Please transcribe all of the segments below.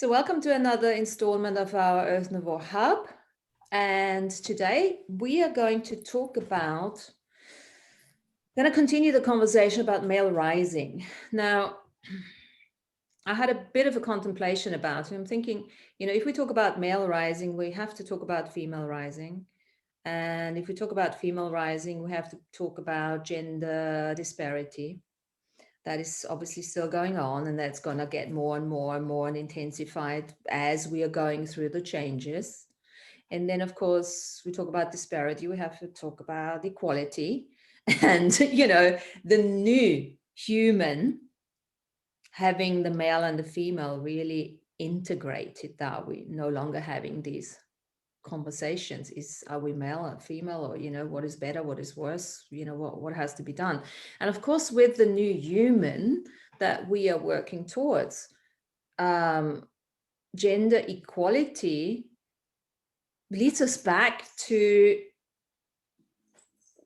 So welcome to another installment of our Earth Navore Hub. And today we are going to continue the conversation about male rising. Now, I had a bit of a contemplation about it. I'm thinking, if we talk about male rising, we have to talk about female rising. And if we talk about female rising, we have to talk about gender disparity. That is obviously still going on, and that's going to get more and more and more and intensified as we are going through the changes. And then, of course, we talk about disparity, we have to talk about equality and, the new human having the male and the female really integrated, that we no longer having these conversations. Are we male or female, or what is better, what is worse, what has to be done. And of course, with the new human that we are working towards, gender equality leads us back to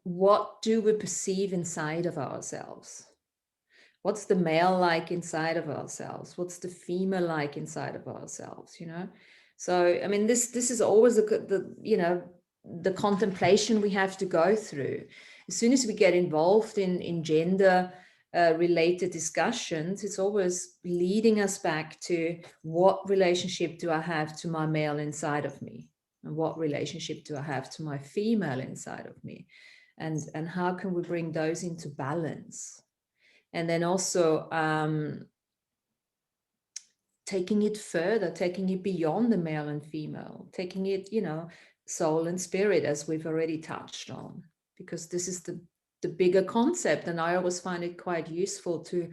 what do we perceive inside of ourselves. What's the male like inside of ourselves? What's the female like inside of ourselves? So, I mean, this is always the contemplation we have to go through. As soon as we get involved in gender related discussions, it's always leading us back to what relationship do I have to my male inside of me, and what relationship do I have to my female inside of me, and how can we bring those into balance? And then also taking it further, taking it beyond the male and female, taking it, soul and spirit, as we've already touched on, because this is the bigger concept. And I always find it quite useful to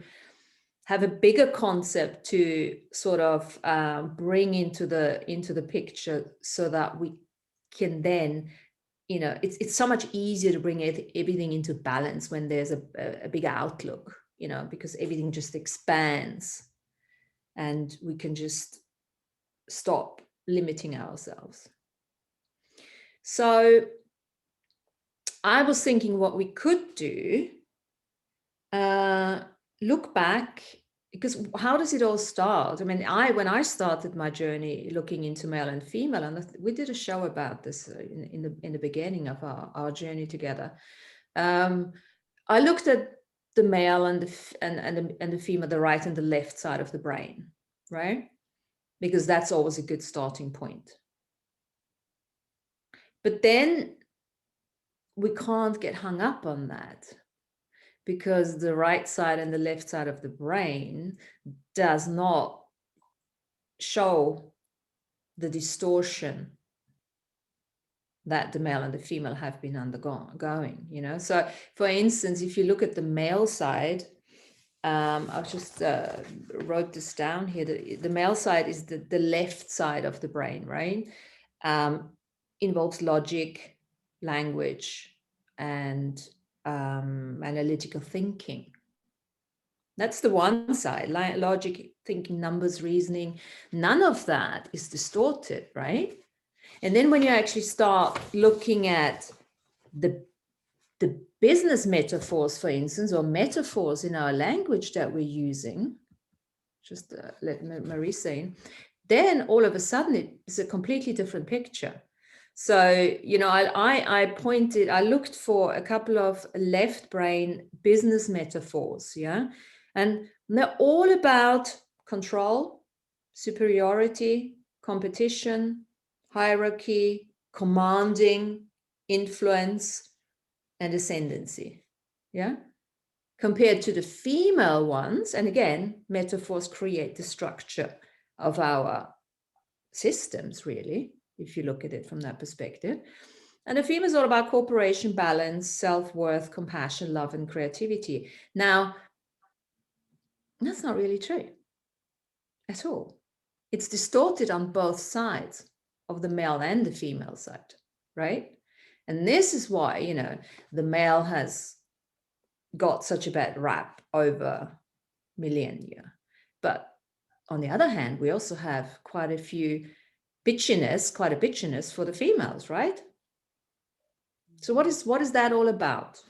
have a bigger concept to sort of bring into the picture, so that we can then, it's so much easier to bring everything into balance when there's a bigger outlook, because everything just expands and we can just stop limiting ourselves. So I was thinking what we could do, look back, because how does it all start? I mean, when I started my journey looking into male and female, and we did a show about this in the beginning of our journey together. I looked at the male and the female, the right and the left side of the brain, right? Because that's always a good starting point. But then we can't get hung up on that, because the right side and the left side of the brain does not show the distortion that the male and the female have been undergoing, So for instance, if you look at the male side, I've just wrote this down here. The male side is the left side of the brain, right? Involves logic, language, and analytical thinking. That's the one side, logic, thinking, numbers, reasoning. None of that is distorted, right? And then when you actually start looking at the business metaphors, for instance, or metaphors in our language that we're using, just let Marie say, then all of a sudden it's a completely different picture. So, I looked for a couple of left brain business metaphors, yeah? And they're all about control, superiority, competition, hierarchy, commanding, influence, and ascendancy, yeah? Compared to the female ones, and again, metaphors create the structure of our systems, really, if you look at it from that perspective. And the female is all about cooperation, balance, self-worth, compassion, love, and creativity. Now, that's not really true at all. It's distorted on both sides of the male and the female side, right? And this is why, the male has got such a bad rap over millennia. But on the other hand, we also have quite a bitchiness for the females, right? So what is that all about?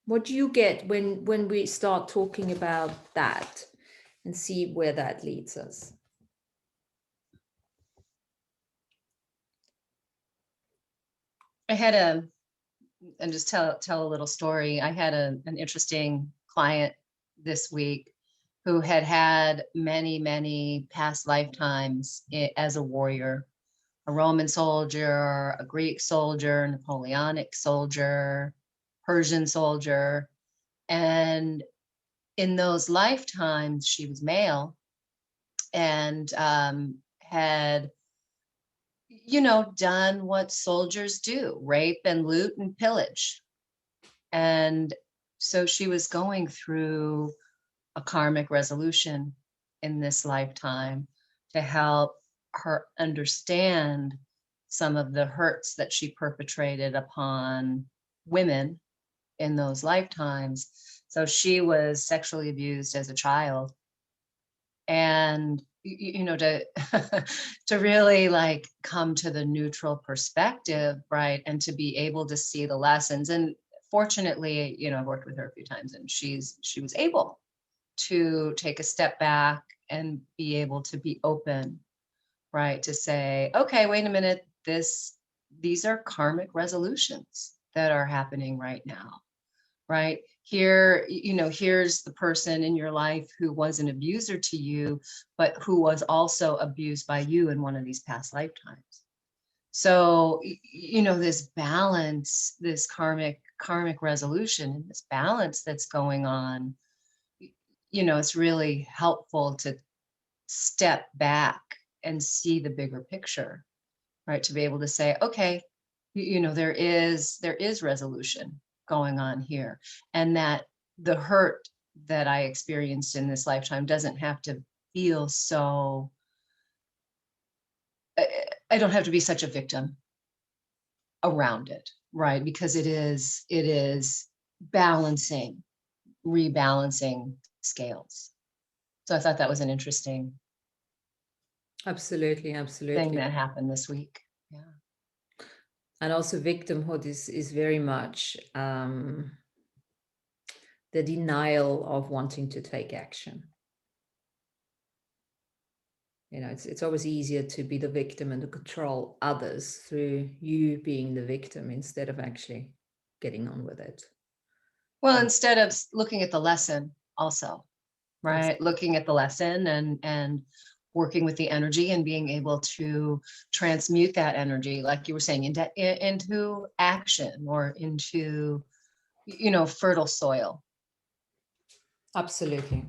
What do you get when we start talking about that and see where that leads us? I had and just tell a little story. I had an interesting client this week who had many past lifetimes as a warrior, a Roman soldier, a Greek soldier, Napoleonic soldier, Persian soldier. And in those lifetimes, she was male and had, done what soldiers do, rape and loot and pillage. And so she was going through a karmic resolution in this lifetime to help her understand some of the hurts that she perpetrated upon women in those lifetimes. So she was sexually abused as a child. And to to really like come to the neutral perspective, right, and to be able to see the lessons. And fortunately, I've worked with her a few times, and she was able to take a step back and be able to be open, right, to say, okay, wait a minute, these are karmic resolutions that are happening right now, right here. Here's the person in your life who was an abuser to you, but who was also abused by you in one of these past lifetimes. So this balance, this karmic resolution, and this balance that's going on, it's really helpful to step back and see the bigger picture, right, to be able to say, okay, there is resolution going on here, and that the hurt that I experienced in this lifetime doesn't have to feel so, I don't have to be such a victim around it, right, because it is rebalancing scales. So I thought that was an interesting Absolutely, thing absolutely. that happened this week. Yeah. And also victimhood is very much the denial of wanting to take action. It's always easier to be the victim and to control others through you being the victim instead of actually getting on with it. Well, instead of looking at the lesson also, right? Looking at the lesson and working with the energy and being able to transmute that energy, like you were saying, into action or into, fertile soil. Absolutely.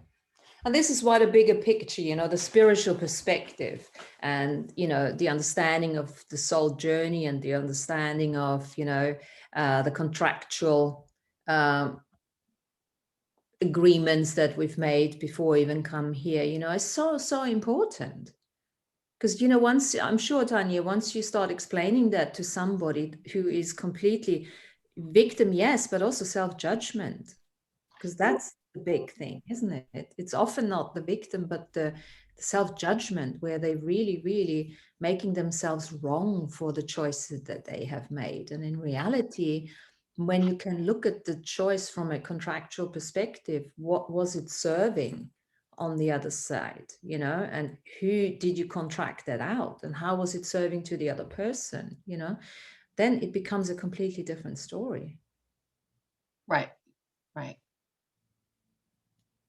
And this is why the bigger picture, the spiritual perspective and, the understanding of the soul journey and the understanding of, the contractual agreements that we've made before even come here, is so important. Because, once, I'm sure, Tanya, once you start explaining that to somebody who is completely victim, yes, but also self-judgment, because that's the big thing, isn't it? It's often not the victim, but the self-judgment where they really making themselves wrong for the choices that they have made. And in reality, when you can look at the choice from a contractual perspective, what was it serving on the other side, and who did you contract that out, and how was it serving to the other person, then it becomes a completely different story. Right.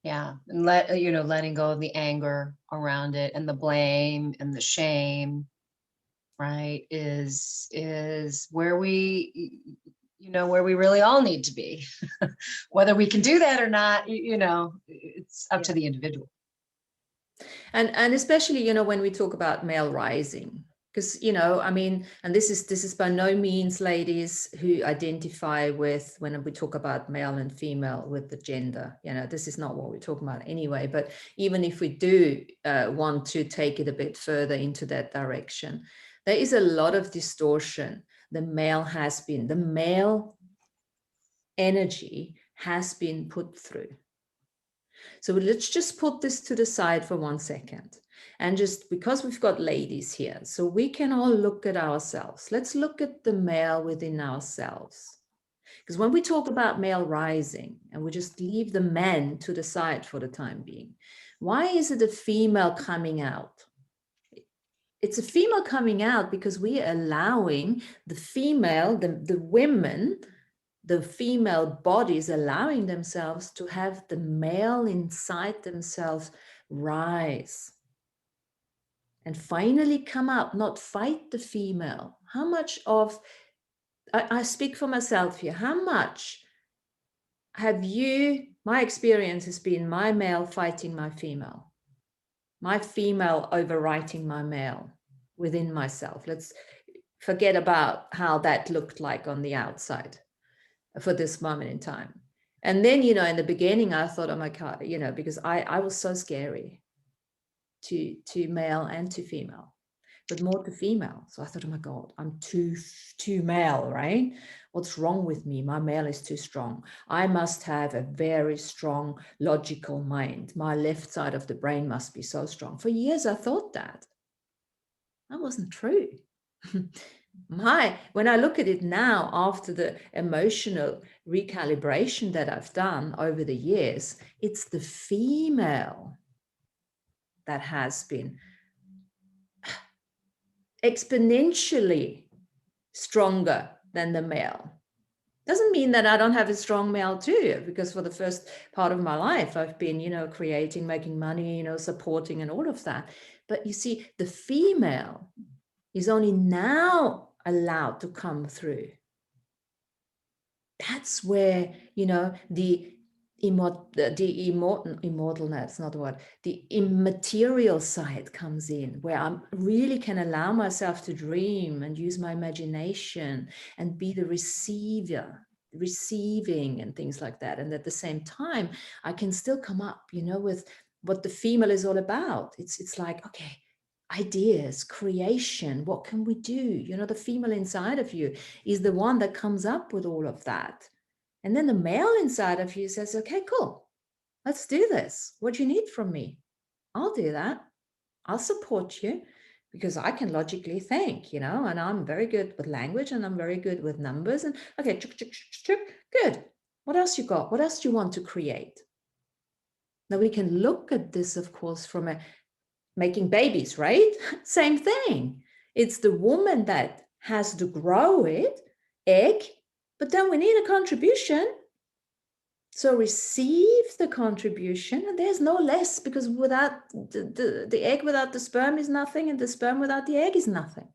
Yeah. And letting go of the anger around it and the blame and the shame, right, is where where we really all need to be. Whether we can do that or not, it's up to the individual. And especially, when we talk about male rising, because, and this is by no means, ladies who identify with, when we talk about male and female, with the gender, this is not what we're talking about anyway. But even if we do want to take it a bit further into that direction, there is a lot of distortion. The male energy has been put through. So let's just put this to the side for 1 second. And just because we've got ladies here, so we can all look at ourselves. Let's look at the male within ourselves. Because when we talk about male rising, and we just leave the men to the side for the time being, why is it a female coming out? it's a female coming out because we are allowing the female, the women, the female bodies allowing themselves to have the male inside themselves rise and finally come out, not fight the female. How much of, I speak for myself here, how much have you, my experience has been my male fighting my female overwriting my male within myself. Let's forget about how that looked like on the outside for this moment in time. And then, you know, in the beginning, I thought, oh my God, you know, because I was so scary to male and to female, but more to female. So I thought, oh my God, I'm too male, right? What's wrong with me? My male is too strong. I must have a very strong logical mind. My left side of the brain must be so strong. For years, I thought that. That wasn't true. When I look at it now, after the emotional recalibration that I've done over the years, it's the female that has been exponentially stronger than the male. Doesn't mean that I don't have a strong male too, because for the first part of my life, I've been, you know, creating, making money, you know, supporting and all of that. But you see, the female is only now allowed to come through. That's where, you know, the immortal, no, it's not the word, the immaterial side comes in, where I really can allow myself to dream and use my imagination and be the receiving and things like that. And at the same time, I can still come up, you know, with what the female is all about. It's like, okay, ideas, creation, what can we do? You know, the female inside of you is the one that comes up with all of that. And then the male inside of you says, okay, cool, let's do this. What do you need from me? I'll do that. I'll support you because I can logically think, you know, and I'm very good with language and I'm very good with numbers. And okay, good. What else you got? What else do you want to create? Now we can look at this, of course, from a making babies, right? Same thing. It's the woman that has to grow it, egg, but then we need a contribution. So receive the contribution, and there's no less, because without the egg without the sperm is nothing, and the sperm without the egg is nothing.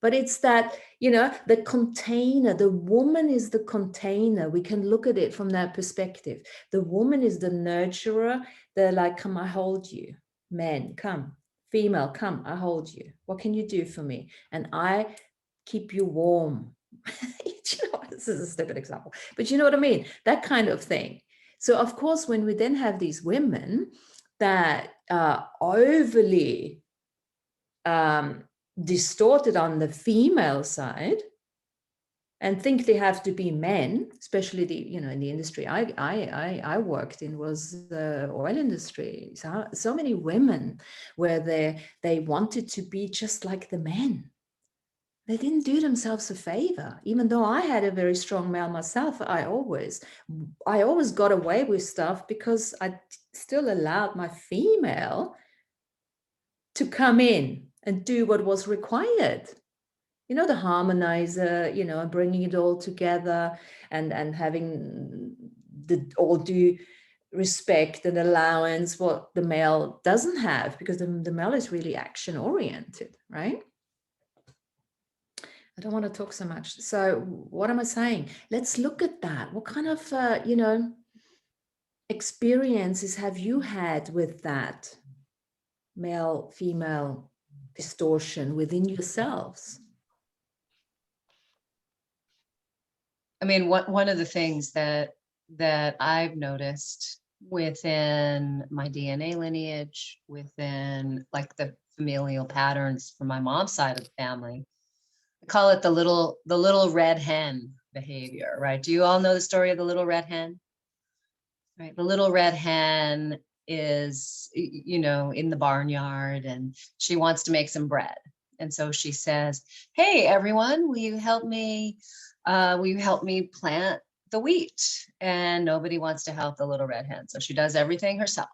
But it's that, you know, the container, the woman is the container. We can look at it from that perspective. The woman is the nurturer. They're like, come, I hold you. Men, come. Female, come, I hold you. What can you do for me? And I keep you warm. You know, this is a stupid example, but you know what I mean? That kind of thing. So of course, when we then have these women that are overly distorted on the female side and think they have to be men, especially the, you know, in the industry I worked in was the oil industry. So many women where they wanted to be just like the men. They didn't do themselves a favor. Even though I had a very strong male myself, I always got away with stuff because I still allowed my female to come in and do what was required. You know, the harmonizer, you know, and bringing it all together and having the all due respect and allowance, what the male doesn't have, because the male is really action oriented, right? I don't want to talk so much. So what am I saying? Let's look at that. What kind of, you know, experiences have you had with that male, female distortion within yourselves? I mean, one of the things that I've noticed within my DNA lineage, within like the familial patterns from my mom's side of the family, I call it the little red hen behavior, right? Do you all know the story of the little red hen? Right, the little red hen is, you know, in the barnyard and she wants to make some bread. And so she says, hey, everyone, will you help me plant the wheat? And nobody wants to help the little red hen. So she does everything herself.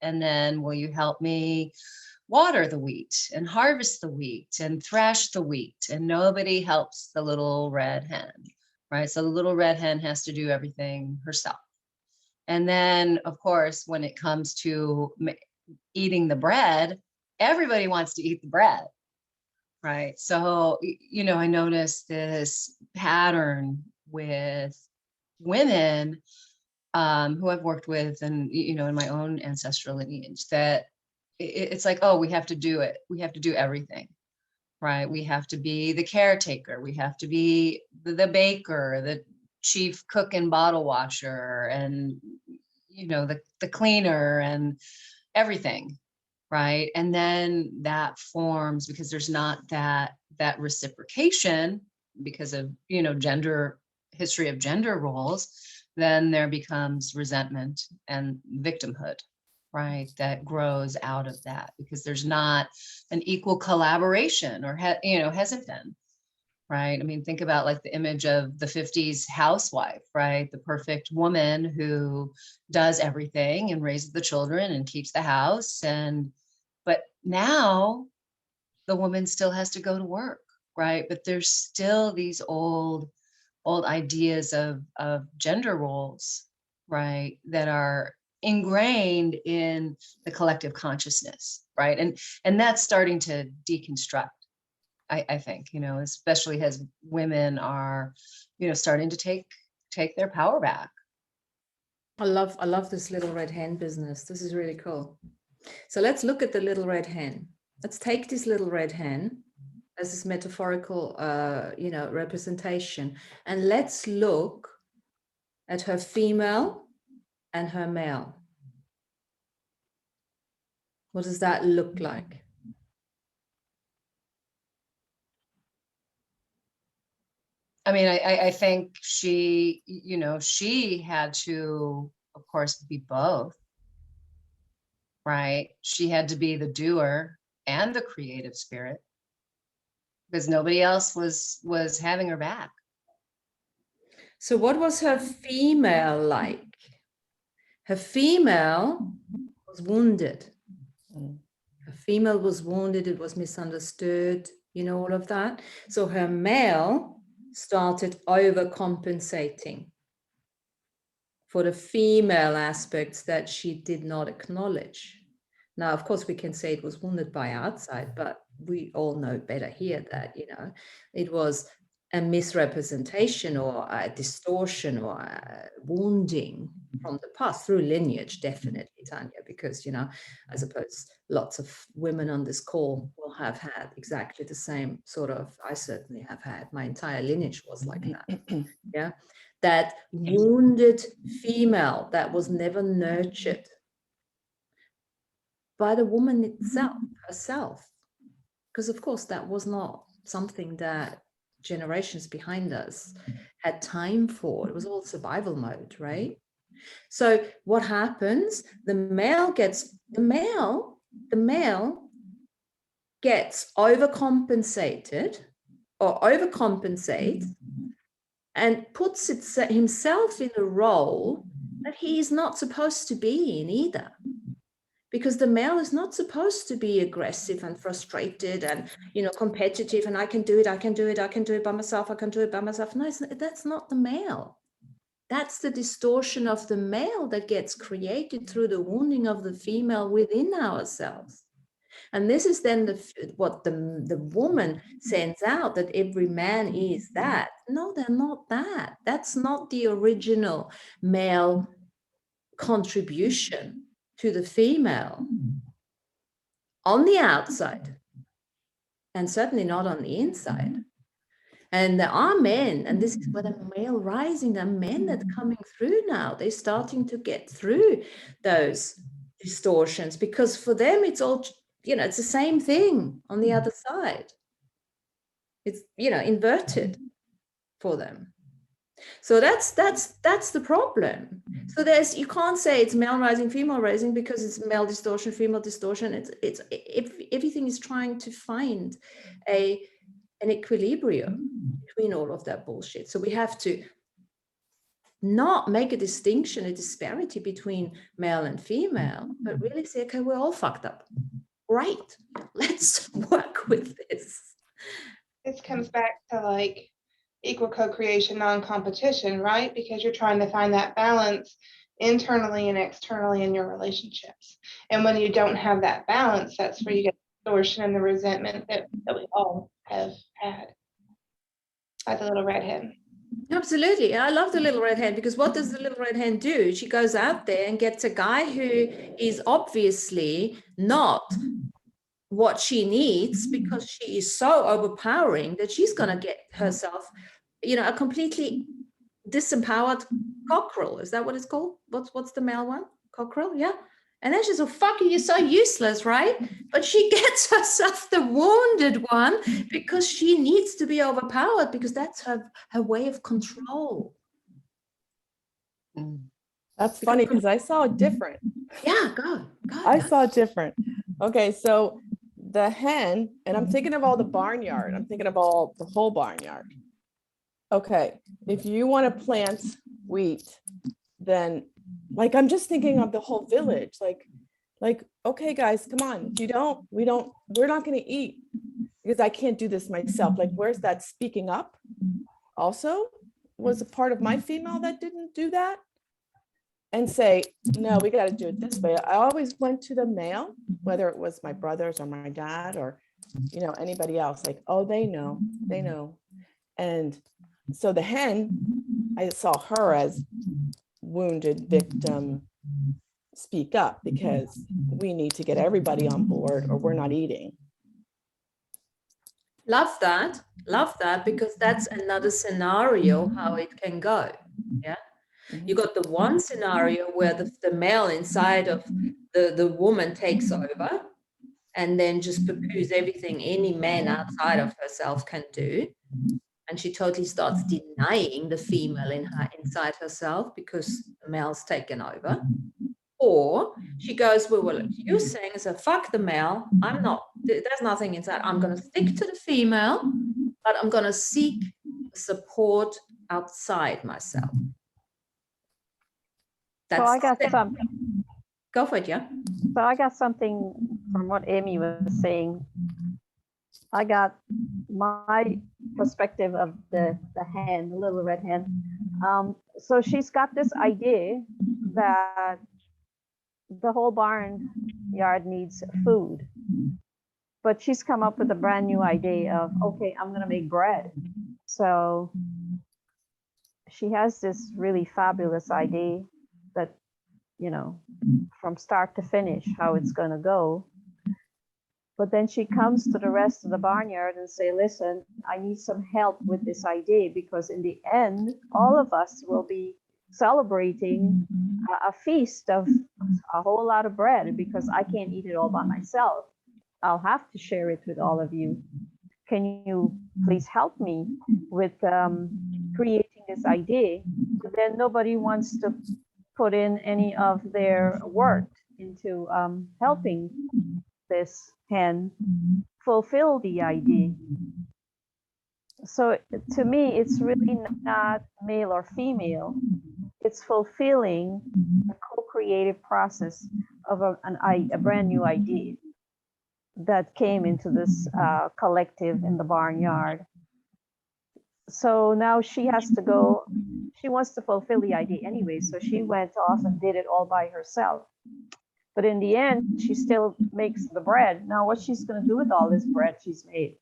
And then, will you help me water the wheat and harvest the wheat and thrash the wheat, and nobody helps the little red hen, right? So the little red hen has to do everything herself. And then, of course, when it comes to eating the bread, everybody wants to eat the bread, right? So, I noticed this pattern with women who I've worked with, and, in my own ancestral lineage, that it's like, oh, we have to do it. We have to do everything, right? We have to be the caretaker. We have to be the baker, the chief cook and bottle washer, and, the cleaner and everything, right? And then that forms, because there's not that reciprocation because of, gender history of gender roles, then there becomes resentment and victimhood, right? That grows out of that because there's not an equal collaboration, or hasn't been, right? I mean, think about like the image of the 50s housewife, right? The perfect woman who does everything and raises the children and keeps the house. But now the woman still has to go to work, right? But there's still these old ideas of gender roles, right, that are ingrained in the collective consciousness, right? And that's starting to deconstruct, I think, especially as women are, starting to take their power back. I love this little red hen business. This is really cool. So let's look at the little red hen. Let's take this little red hen as this metaphorical, representation, and let's look at her female and her male. What does that look like? I mean, I think she had to, of course, be both, right? She had to be the doer and the creative spirit, because nobody else was having her back. So what was her female like? Her female was wounded. Her female was wounded, it was misunderstood, all of that. So her male started overcompensating for the female aspects that she did not acknowledge. Now, of course, we can say it was wounded by outside, but we all know better here that, it was a misrepresentation or a distortion or a wounding from the past through lineage, definitely, Tanya, because, I suppose lots of women on this call will have had exactly the same sort of, I certainly have had, my entire lineage was like that. Yeah. That wounded female that was never nurtured by the woman herself. Because of course that was not something that generations behind us had time for. It was all survival mode, right? So what happens? The male gets overcompensated or overcompensates and puts himself in a role that he is not supposed to be in either. Because the male is not supposed to be aggressive and frustrated and, competitive, and I can do it by myself, I can do it by myself. No, that's not the male. That's the distortion of the male that gets created through the wounding of the female within ourselves. And this is then what the woman sends out, that every man is that. No, they're not that. That's not the original male contribution to the female on the outside, and certainly not on the inside. And there are men, and this is where the male rising, there are men that are coming through now. They're starting to get through those distortions, because for them it's all, it's the same thing on the other side. It's, inverted for them. So that's the problem. So you can't say it's male rising, female rising, because it's male distortion, female distortion. It's everything is trying to find an equilibrium between all of that bullshit. So we have to not make a distinction, a disparity between male and female, but really say, okay, we're all fucked up. great, let's work with this. This comes back to like equal co-creation, non-competition, right? Because you're trying to find that balance internally and externally in your relationships. And when you don't have that balance, that's where you get the distortion and the resentment that we all have had. By the little red hen. Absolutely. I love the little red hen, because what does the little red hen do? She goes out there and gets a guy who is obviously not what she needs, because she is so overpowering that she's going to get herself, you know, a completely disempowered cockerel. Is that what it's called? What's the male one? Cockerel? Yeah. And then she's like, fuck you, you're so useless, right? But she gets herself the wounded one because she needs to be overpowered, because that's her way of control. That's funny, because I saw it different. Yeah, go. I saw it different. Okay, so the hen, and I'm thinking of all the barnyard. I'm thinking of all the whole barnyard. Okay, if you want to plant wheat, then like I'm just thinking of the whole village. Like, okay, guys, come on. If you don't, we're not going to eat, because I can't do this myself. Like, where's that speaking up? Also, was a part of my female that didn't do that and say, no, we got to do it this way. I always went to the male, whether it was my brothers or my dad or, you know, anybody else, like, oh, they know. And so the hen, I saw her as wounded victim, speak up, because we need to get everybody on board or we're not eating. Love that, because that's another scenario how it can go. Yeah. You got the one scenario where the male inside of the woman takes over and then just poo-poos everything any man outside of herself can do. And she totally starts denying the female inside herself because the male's taken over. Or she goes, well, you're saying, so fuck the male. I'm not, there's nothing inside. I'm going to stick to the female, but I'm going to seek support outside myself. So I got something. Go for it, yeah. So I got something from what Amy was saying. I got my perspective of the hen, the little red hen. So she's got this idea that the whole barnyard needs food, but she's come up with a brand new idea of, okay, I'm gonna make bread. So she has this really fabulous idea that, you know, from start to finish, how it's gonna go. But then she comes to the rest of the barnyard and say, listen, I need some help with this idea, because in the end, all of us will be celebrating a feast of a whole lot of bread, because I can't eat it all by myself. I'll have to share it with all of you. Can you please help me with creating this idea? But then nobody wants to put in any of their work into helping this hen fulfill the idea. So to me, it's really not male or female. It's fulfilling the co-creative process of a brand new idea that came into this collective in the barnyard. So now she has to go, she wants to fulfill the idea anyway, so she went off and did it all by herself. But in the end, she still makes the bread. Now what she's going to do with all this bread she's made?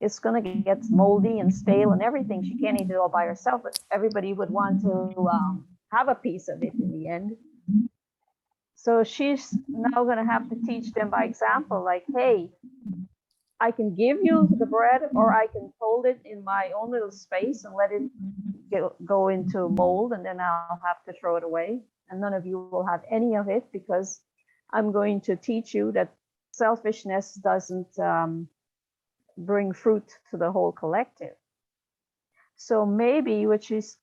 It's going to get moldy and stale and everything. She can't eat it all by herself, but everybody would want to have a piece of it in the end. So she's now going to have to teach them by example, like, hey, I can give you the bread, or I can hold it in my own little space and let it go into mold, and then I'll have to throw it away. And none of you will have any of it, because I'm going to teach you that selfishness doesn't bring fruit to the whole collective. So maybe what she's,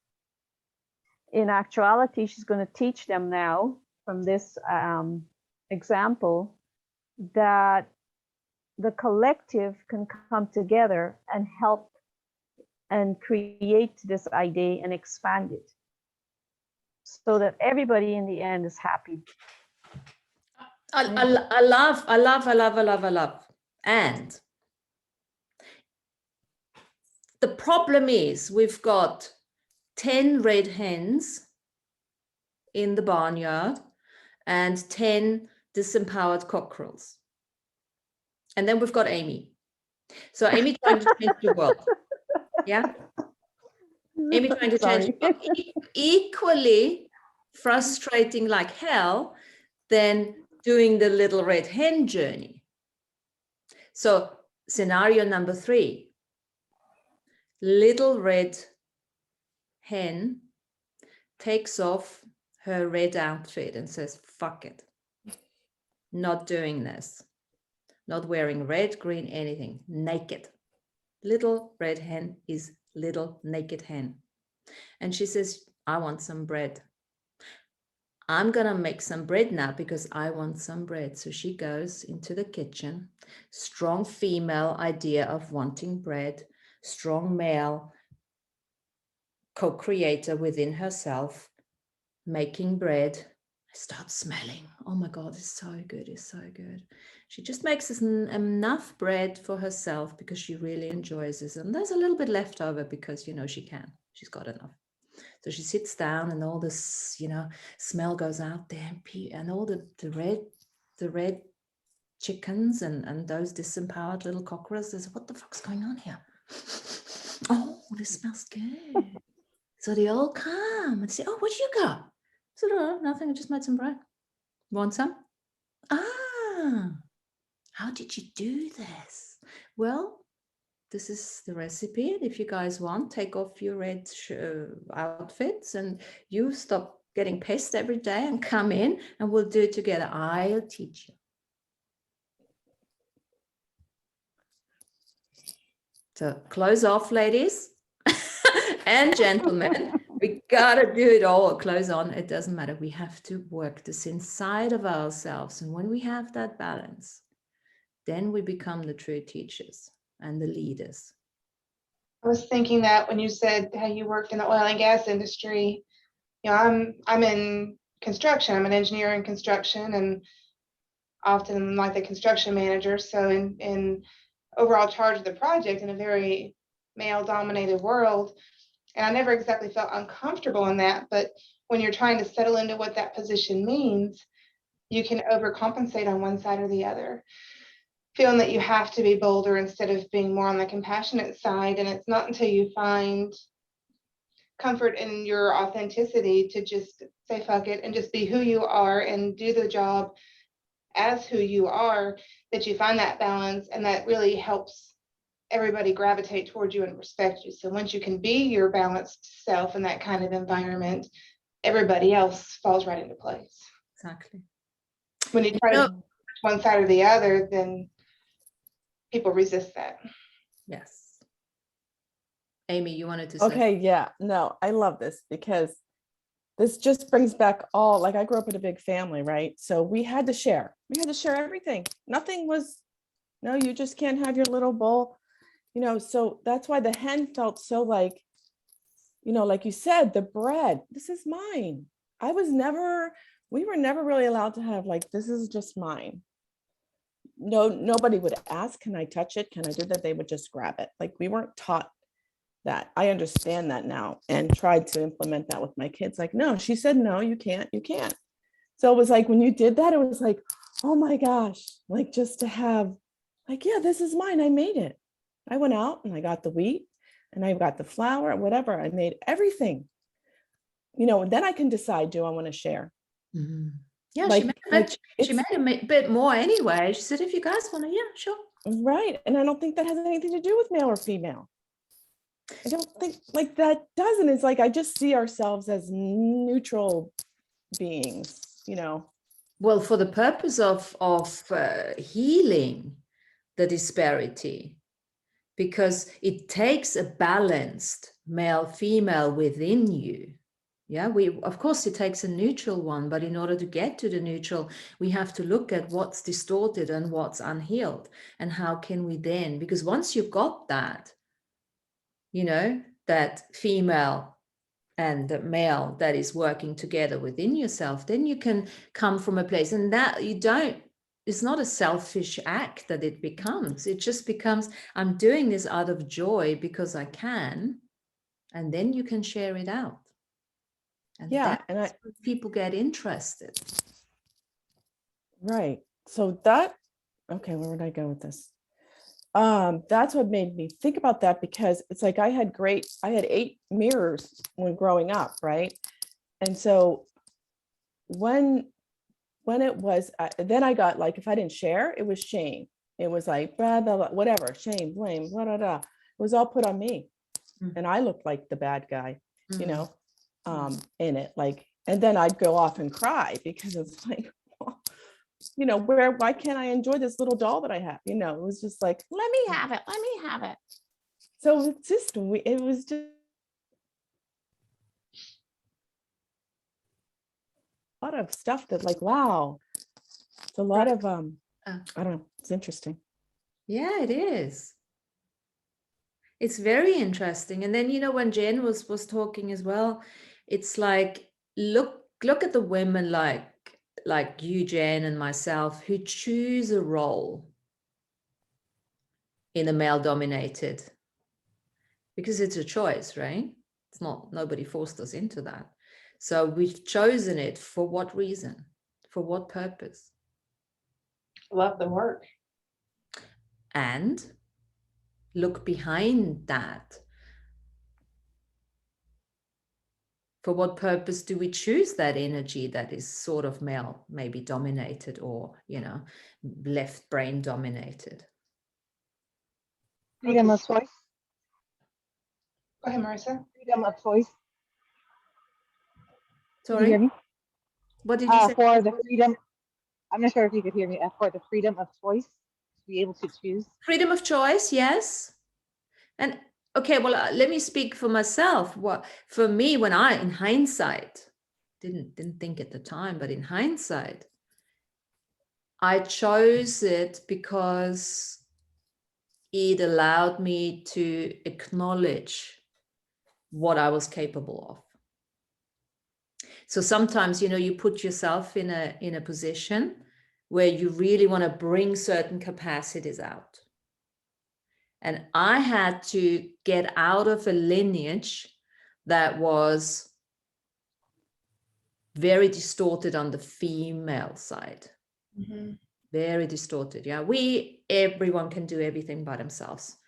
in actuality, she's going to teach them now from this example that the collective can come together and help and create this idea and expand it, so that everybody in the end is happy. I love. And the problem is we've got 10 red hens in the barnyard and 10 disempowered cockerels. And then we've got Amy. So Amy trying to change the world. Yeah. Amy trying to change the world. Equally frustrating like hell than doing the little red hen journey. So scenario number 3, little red hen takes off her red outfit and says, fuck it. Not doing this. Not wearing red, green, anything. Naked. Little red hen is little naked hen. And she says, I want some bread. I'm going to make some bread now because I want some bread. So she goes into the kitchen. Strong female idea of wanting bread. Strong male co-creator within herself, making bread. I start smelling. Oh my God, it's so good. It's so good. She just makes enough bread for herself because she really enjoys this. And there's a little bit left over because, you know, she can. She's got enough. So she sits down and all this, you know, smell goes out there and all the red chickens and those disempowered little cockerels. There's, what the fuck's going on here? Oh, this smells good. So they all come and say, oh, what you got? I said, oh, nothing. I just made some bread. Want some? Ah, how did you do this? Well, this is the recipe. And if you guys want, take off your red outfits and you stop getting pissed every day and come in and we'll do it together. I'll teach you. So close off, ladies and gentlemen. We gotta do it all. Close on. It doesn't matter. We have to work this inside of ourselves. And when we have that balance, then we become the true teachers and the leaders. I was thinking that when you said how you worked in the oil and gas industry, you know, I'm in construction. I'm an engineer in construction and often like the construction manager. So in overall charge of the project in a very male dominated world. And I never exactly felt uncomfortable in that, but when you're trying to settle into what that position means, you can overcompensate on one side or the other, feeling that you have to be bolder instead of being more on the compassionate side. And it's not until you find comfort in your authenticity to just say fuck it and just be who you are and do the job as who you are that you find that balance, and that really helps everybody gravitate towards you and respect you. So once you can be your balanced self in that kind of environment, everybody else falls right into place. Exactly. When you try to push one side or the other, then people resist that. Yes. Amy, you wanted to say? Okay, yeah, no, I love this because this just brings back all, like I grew up in a big family, right? So we had to share. We had to share everything. Nothing was, no, you just can't have your little bowl, you know, so that's why the hen felt so like, you know, like you said, the bread, this is mine. We were never really allowed to have like, this is just mine. No, nobody would ask, can I touch it? Can I do that? They would just grab it. Like we weren't taught that. I understand that now and tried to implement that with my kids. Like, no, she said, no, you can't. So it was like, when you did that, it was like, oh my gosh, like just to have like, yeah, this is mine. I made it. I went out and I got the wheat and I got the flour, whatever. I made everything, you know, and then I can decide, do I want to share? Mm-hmm. Yeah, like, she made a bit more anyway. She said, if you guys want to, yeah, sure. Right. And I don't think that has anything to do with male or female. I don't think like that doesn't. It's like, I just see ourselves as neutral beings, you know. Well, for the purpose of healing the disparity, because it takes a balanced male female within you. Yeah, of course it takes a neutral one, but in order to get to the neutral, we have to look at what's distorted and what's unhealed, and how can we then, because once you've got that, you know, that female and the male that is working together within yourself, then you can come from a place, and that you don't it's not a selfish act that it becomes. It just becomes, I'm doing this out of joy because I can, and then you can share it out. And Yeah, that's and I when people get interested. right. So that, okay, where would I go with this? That's what made me think about that, because it's like I had 8 mirrors when growing up, right? And so when it was, then I got like, if I didn't share, it was shame. It was like, blah, blah, blah, whatever, shame, blame, blah, blah, blah. It was all put on me. Mm. And I looked like the bad guy, you Mhm. know, in it. Like, and then I'd go off and cry because it's like, you know, why can't I enjoy this little doll that I have? You know, it was just like, let me have it, let me have it. So it's just, it was just a lot of stuff that like, wow, it's a lot of, I don't know, it's interesting. Yeah, it is. It's very interesting. And then, you know, when Jen was talking as well, it's like, look at the women like you, Jen, and myself, who choose a role in a male dominated, because it's a choice, right? It's not, nobody forced us into that. So we've chosen it. For what reason? For what purpose? Love the work. And look behind that. For what purpose do we choose that energy that is sort of male, maybe dominated, or, you know, left brain dominated? Freedom of choice. Go ahead, Marissa. Freedom of choice. Can you hear Sorry, me? what did you say? For the freedom, I'm not sure if you could hear me. For the freedom of choice, to be able to choose. Freedom of choice, yes. And okay, well, let me speak for myself. What for me, when I, in hindsight, didn't think at the time, but in hindsight, I chose it because it allowed me to acknowledge what I was capable of. So sometimes, you know, you put yourself in a position where you really want to bring certain capacities out. And I had to get out of a lineage that was very distorted on the female side. Mhm. Very distorted. Yeah, everyone can do everything by themselves,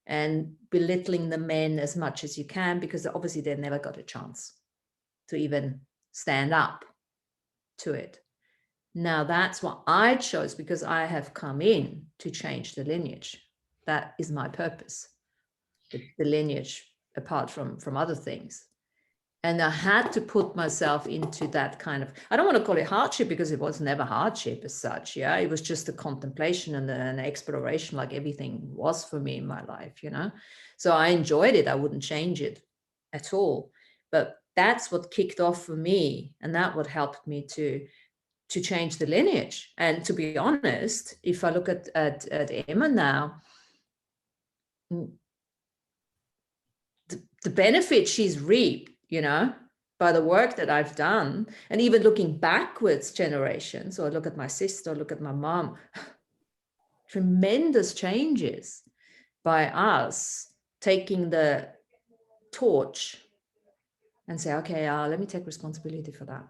and belittling the men as much as you can, because obviously they never got a chance to even stand up to it. Now that's what I chose, because I have come in to change the lineage. That is my purpose, the lineage, apart from other things. And I had to put myself into that kind of, I don't want to call it hardship, because it was never hardship as such. Yeah, it was just a contemplation and an exploration, like everything was for me in my life, you know. So I enjoyed it. I wouldn't change it at all. But that's what kicked off for me, and that what helped me to change the lineage. And to be honest, if I look at Emma now, the benefit she's reaped, you know, by the work that I've done, and even looking backwards generations, or look at my sister, look at my mom, tremendous changes by us taking the torch and say, okay, let me take responsibility for that.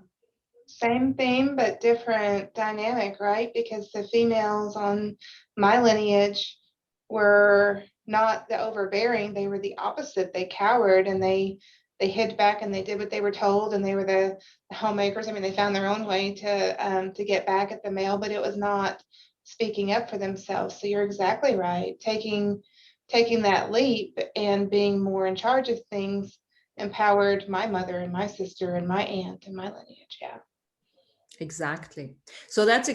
Same theme, but different dynamic, right? Because the females on my lineage were not the overbearing. They were the opposite. They cowered, and they hid back, and they did what they were told, and they were the homemakers. I mean, they found their own way to get back at the male, but it was not speaking up for themselves. So you're exactly right. Taking that leap and being more in charge of things empowered my mother and my sister and my aunt and my lineage. Yeah. Exactly. So that's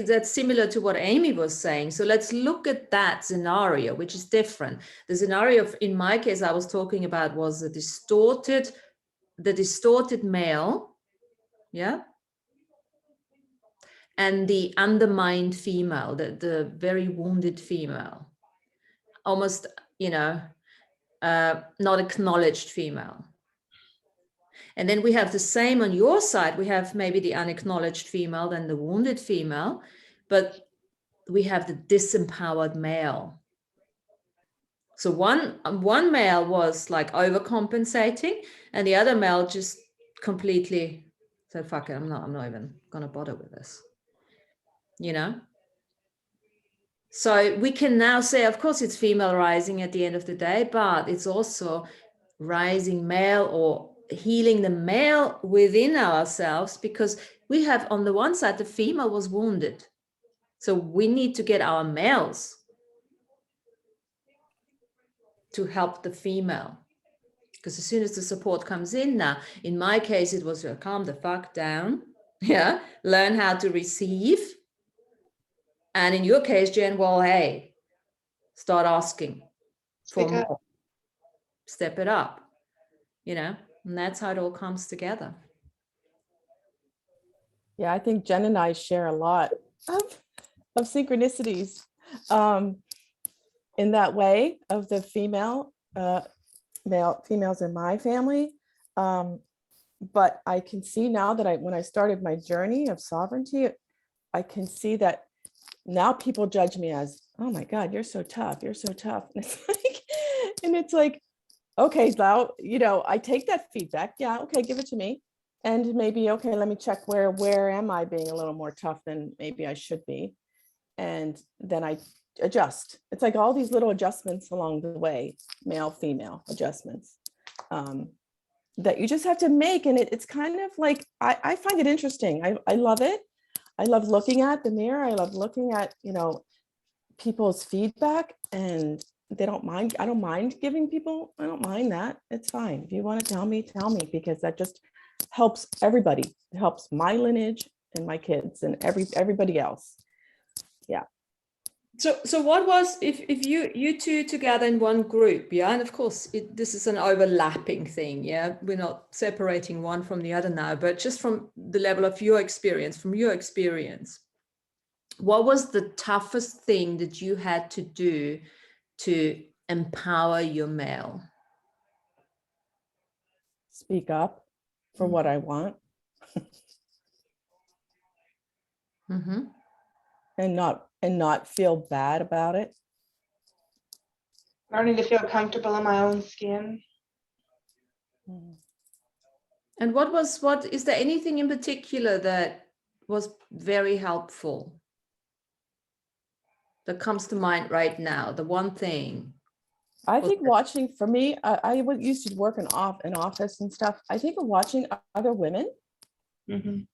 that's similar to what Amy was saying. So let's look at that scenario, which is different. The scenario in my case I was talking about was the distorted male, yeah, and the undermined female, the very wounded female, almost, you know, not acknowledged female. And then we have the same on your side. We have maybe the unacknowledged female, then the wounded female. but we have the disempowered male. So one male was like overcompensating, and the other male just completely said, fuck it, I'm not even gonna bother with this, you know? So we can now say, of course, it's female rising at the end of the day, but it's also rising male or healing the male within ourselves, because we have on the one side, the female was wounded. So we need to get our males to help the female. Because as soon as the support comes in now, in my case, it was calm the fuck down. Yeah. Learn how to receive. And in your case, Jen, well, hey, start asking for Speak up. more. Step it up, you know, and that's how it all comes together. Yeah, I think Jen and I share a lot of synchronicities in that way of the females in my family. But I can see now that when I started my journey of sovereignty, I can see that now people judge me as, oh my God, you're so tough. You're so tough. And it's like, okay, now, I take that feedback. Yeah. Okay. Give it to me. And maybe, okay, let me check where am I being a little more tough than maybe I should be. And then I adjust. It's like all these little adjustments along the way, male, female adjustments that you just have to make. And it's kind of like, I find it interesting. I love it. I love looking at the mirror. I love looking at, people's feedback, and they don't mind. I don't mind giving people, I don't mind that. It's fine. If you want to tell me, because that just helps everybody. It helps my lineage and my kids and everybody else. Yeah. So what was, if you two together in one group, yeah, and of course this is an overlapping thing, yeah, we're not separating one from the other now, but just from the level of your experience, what was the toughest thing that you had to do to empower your male? Speak up for what I want. Mm-hmm. And not feel bad about it. Learning to feel comfortable in my own skin. And what is there anything in particular that was very helpful that comes to mind right now? The one thing. I think watching, for me, I used to work in office and stuff. I think of watching other women,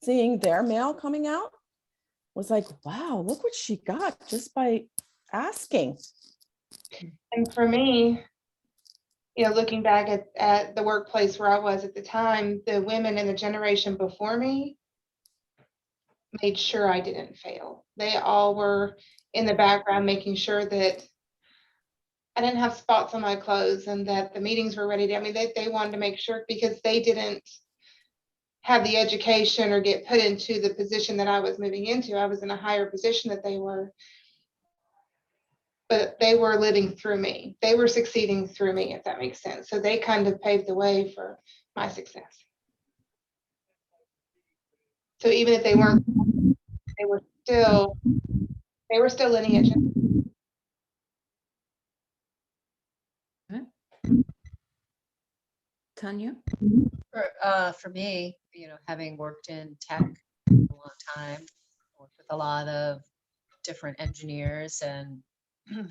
seeing their male coming out was like, wow, look what she got just by asking. And for me, looking back at the workplace where I was at the time, the women in the generation before me made sure I didn't fail. They all were in the background making sure that I didn't have spots on my clothes and that the meetings were ready. They wanted to make sure, because they didn't have the education or get put into the position that I was moving into. I was in a higher position that they were, but they were living through me. They were succeeding through me, if that makes sense. So they kind of paved the way for my success. So even if they weren't, they were still lineage. Tanya? For me, having worked in tech a long time, worked with a lot of different engineers, and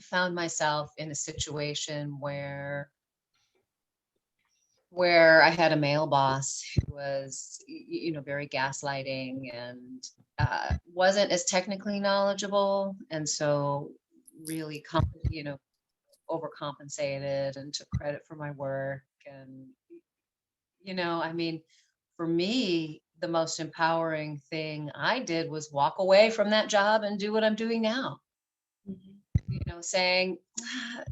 found myself in a situation where I had a male boss who was, very gaslighting and wasn't as technically knowledgeable, and so really, overcompensated and took credit for my work. And for me, the most empowering thing I did was walk away from that job and do what I'm doing now. Saying,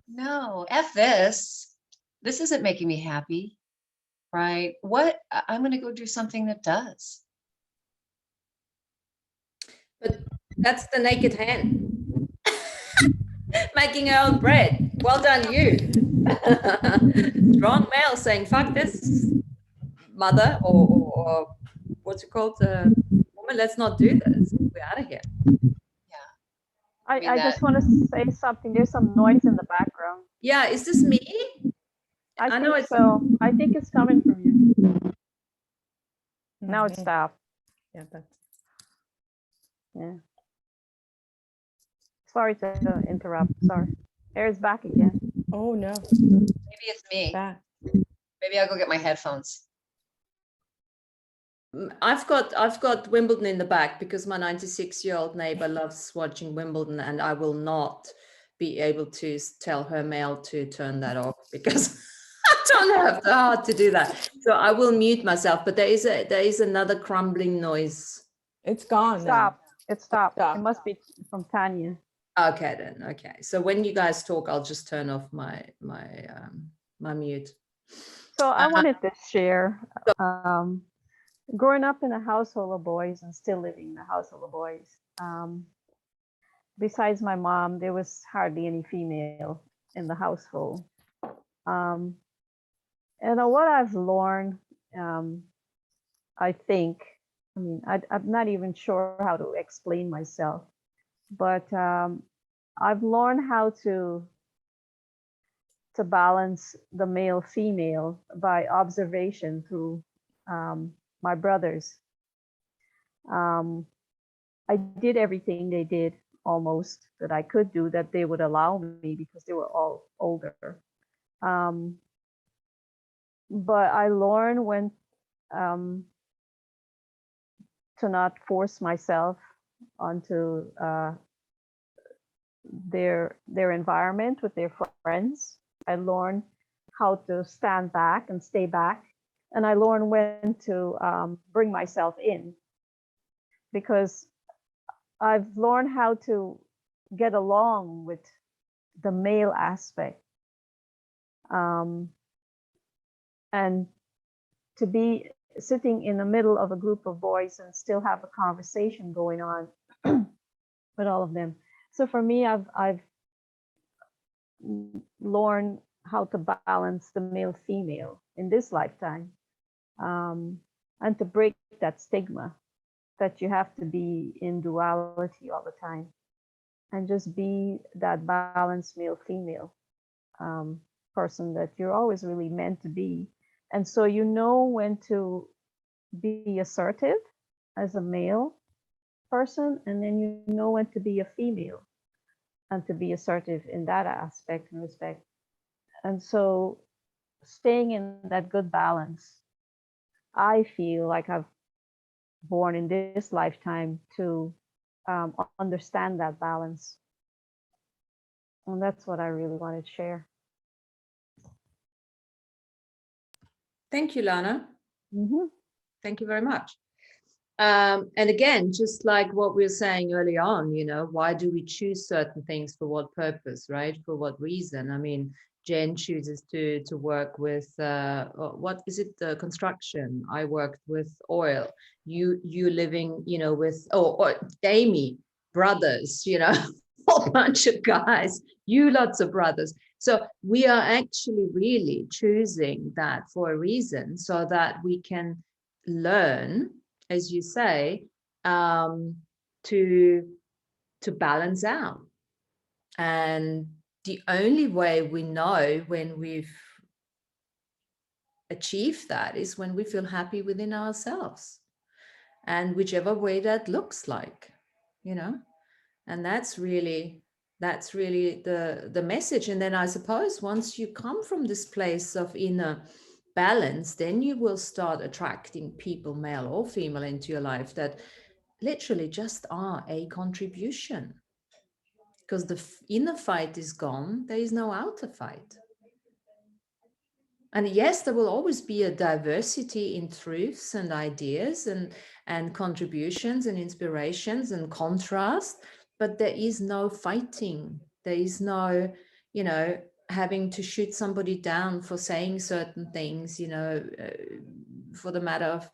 no, F this. This isn't making me happy, right? I'm going to go do something that does. But that's the naked hen. Making her own bread. Well done, you. Strong male saying, fuck this, mother, or what's it called? Woman, let's not do this. We're out of here. Yeah. mean, I that- just want to say something. There's some noise in the background. Yeah, is this me? I know think it's so. I think it's coming from you. Now it Mhm. stopped. Yeah, that's, Yeah. Sorry to interrupt. Sorry. There's back again. oh no, maybe it's me. that, Maybe I'll go get my headphones. I've got Wimbledon in the back because my 96-year-old neighbor loves watching Wimbledon, and I will not be able to tell her mail to turn that off because I don't have the heart to do that. So I will mute myself. But there is another crumbling noise. it's gone now. Stop. It stopped. It Stop. must be from Tanya. Okay then. Okay. So when you guys talk, I'll just turn off my mute. So I Uh, wanted to share. Growing up in a household of boys and still living in a household of boys. Besides my mom, there was hardly any female in the household. And what I've learned, I think, I mean, I'm not even sure how to explain myself, but I've learned how to balance the male female by observation through my brothers. I did everything they did almost that I could do that they would allow me because they were all older. But I learned when to not force myself onto their environment with their friends. I learned how to stand back and stay back, and I learned when to bring myself in, because I've learned how to get along with the male aspect, and to be sitting in the middle of a group of boys and still have a conversation going on with all of them. So for me, I've learned how to balance the male female in this lifetime, and to break that stigma that you have to be in duality all the time, and just be that balanced male female person that you're always really meant to be. And so you know when to be assertive as a male person, and then you know when to be a female and to be assertive in that aspect and respect. And so staying in that good balance, I feel like I've born in this lifetime to understand that balance. And that's what I really wanted to share. Thank you, Lana. Mm-hmm. Thank you very much. And again, just like what we were saying early on, why do we choose certain things for what purpose, right? For what reason? I mean, Jen chooses to work with what is it? The construction. I worked with oil. You living, with or Amy, brothers, a whole bunch of guys. You lots of brothers. So we are actually really choosing that for a reason, so that we can learn, as you say, to balance out. And the only way we know when we've achieved that is when we feel happy within ourselves, and whichever way that looks like, and that's really the message. And then I suppose once you come from this place of inner balance, then you will start attracting people, male or female, into your life that literally just are a contribution, because the inner fight is gone, there is no outer fight. And yes, there will always be a diversity in truths and ideas and contributions and inspirations and contrast, but there is no fighting. There is no, having to shoot somebody down for saying certain things, for the matter of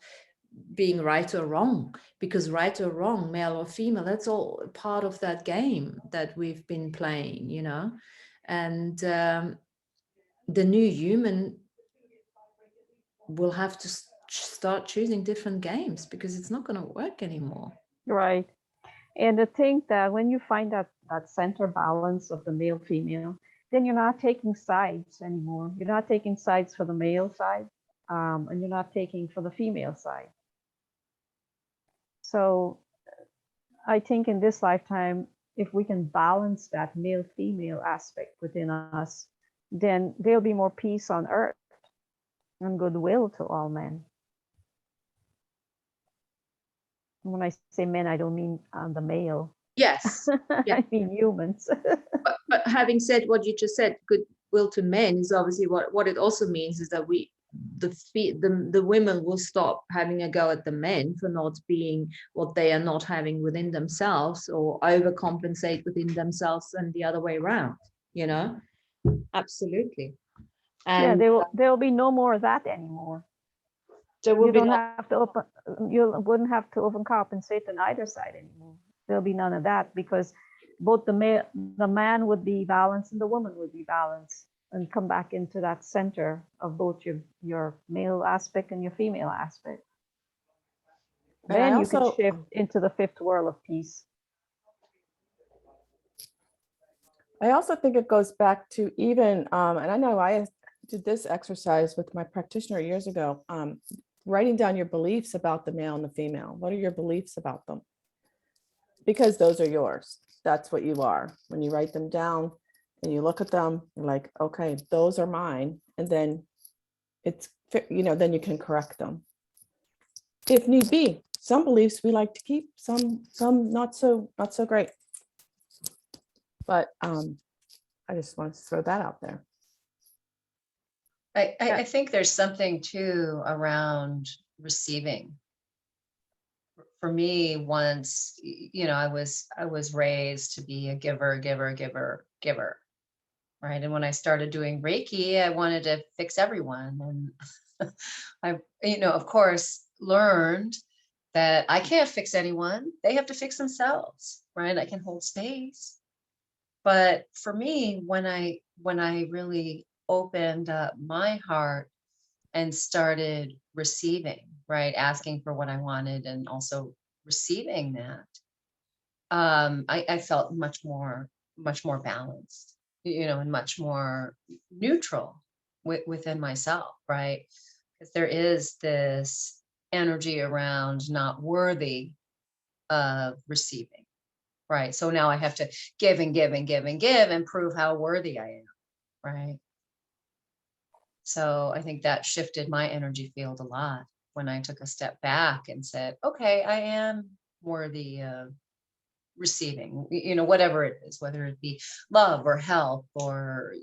being right or wrong, because right or wrong, male or female, that's all part of that game that we've been playing, and the new human will have to start choosing different games, because it's not going to work anymore. Right. And to think that when you find that center balance of the male female, then you're not taking sides anymore. You're not taking sides for the male side, and you're not taking for the female side. So I think in this lifetime, if we can balance that male female aspect within us, then there'll be more peace on earth and goodwill to all men. When I say men, I don't mean the male. Yes. Yeah. I mean humans. But having said what you just said, goodwill to men is obviously what it also means is that the women will stop having a go at the men for not being what they are not having within themselves, or overcompensate within themselves, and the other way around, you know. Absolutely. Yeah, And there will be no more of that anymore. there will You be don't no, have to you wouldn't have to overcompensate on either side anymore. There'll be none of that, because both the man would be balanced and the woman would be balanced, and come back into that center of both your male aspect and your female aspect. And I Then you could also- shift into the fifth world of peace. I also think it goes back to even, and I know I did this exercise with my practitioner years ago, writing down your beliefs about the male and the female. What are your beliefs about them? Because those are yours. That's what you are. When you write them down and you look at them, you're like, okay, those are mine. And then it's, then you can correct them if need be. Some beliefs we like to keep, some not so great. But I just want to throw that out there. I think there's something too around receiving. For me, once, I was raised to be a giver, right? And when I started doing Reiki, I wanted to fix everyone. And I, of course, learned that I can't fix anyone. They have to fix themselves, right? I can hold space. But for me, when I really opened up my heart and started receiving, right, asking for what I wanted and also receiving that, I felt much more balanced, and much more neutral within myself, right? Because there is this energy around not worthy of receiving. Right. So now I have to give and give and give and give and prove how worthy I am. Right. So I think that shifted my energy field a lot when I took a step back and said, okay, I am worthy of receiving, whatever it is, whether it be love or help or,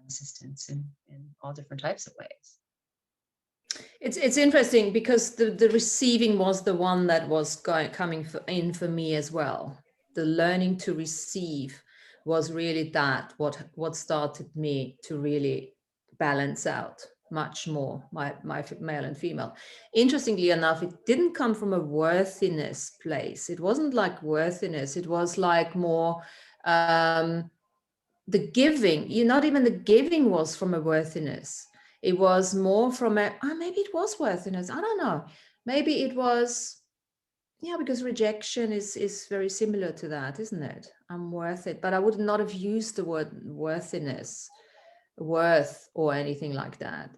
assistance in all different types of ways. it's interesting because the receiving was the one that was coming in for me as well. The learning to receive was really what started me to really balance out much more my male and female. Interestingly enough, it didn't come from a worthiness place. It wasn't like worthiness. It was like more the giving. Not even the giving was from a worthiness. It was more from maybe it was worthiness. I don't know. Maybe it was. Yeah, because rejection is very similar to that, isn't it? I'm worth it, but I would not have used the word worthiness, worth, or anything like that.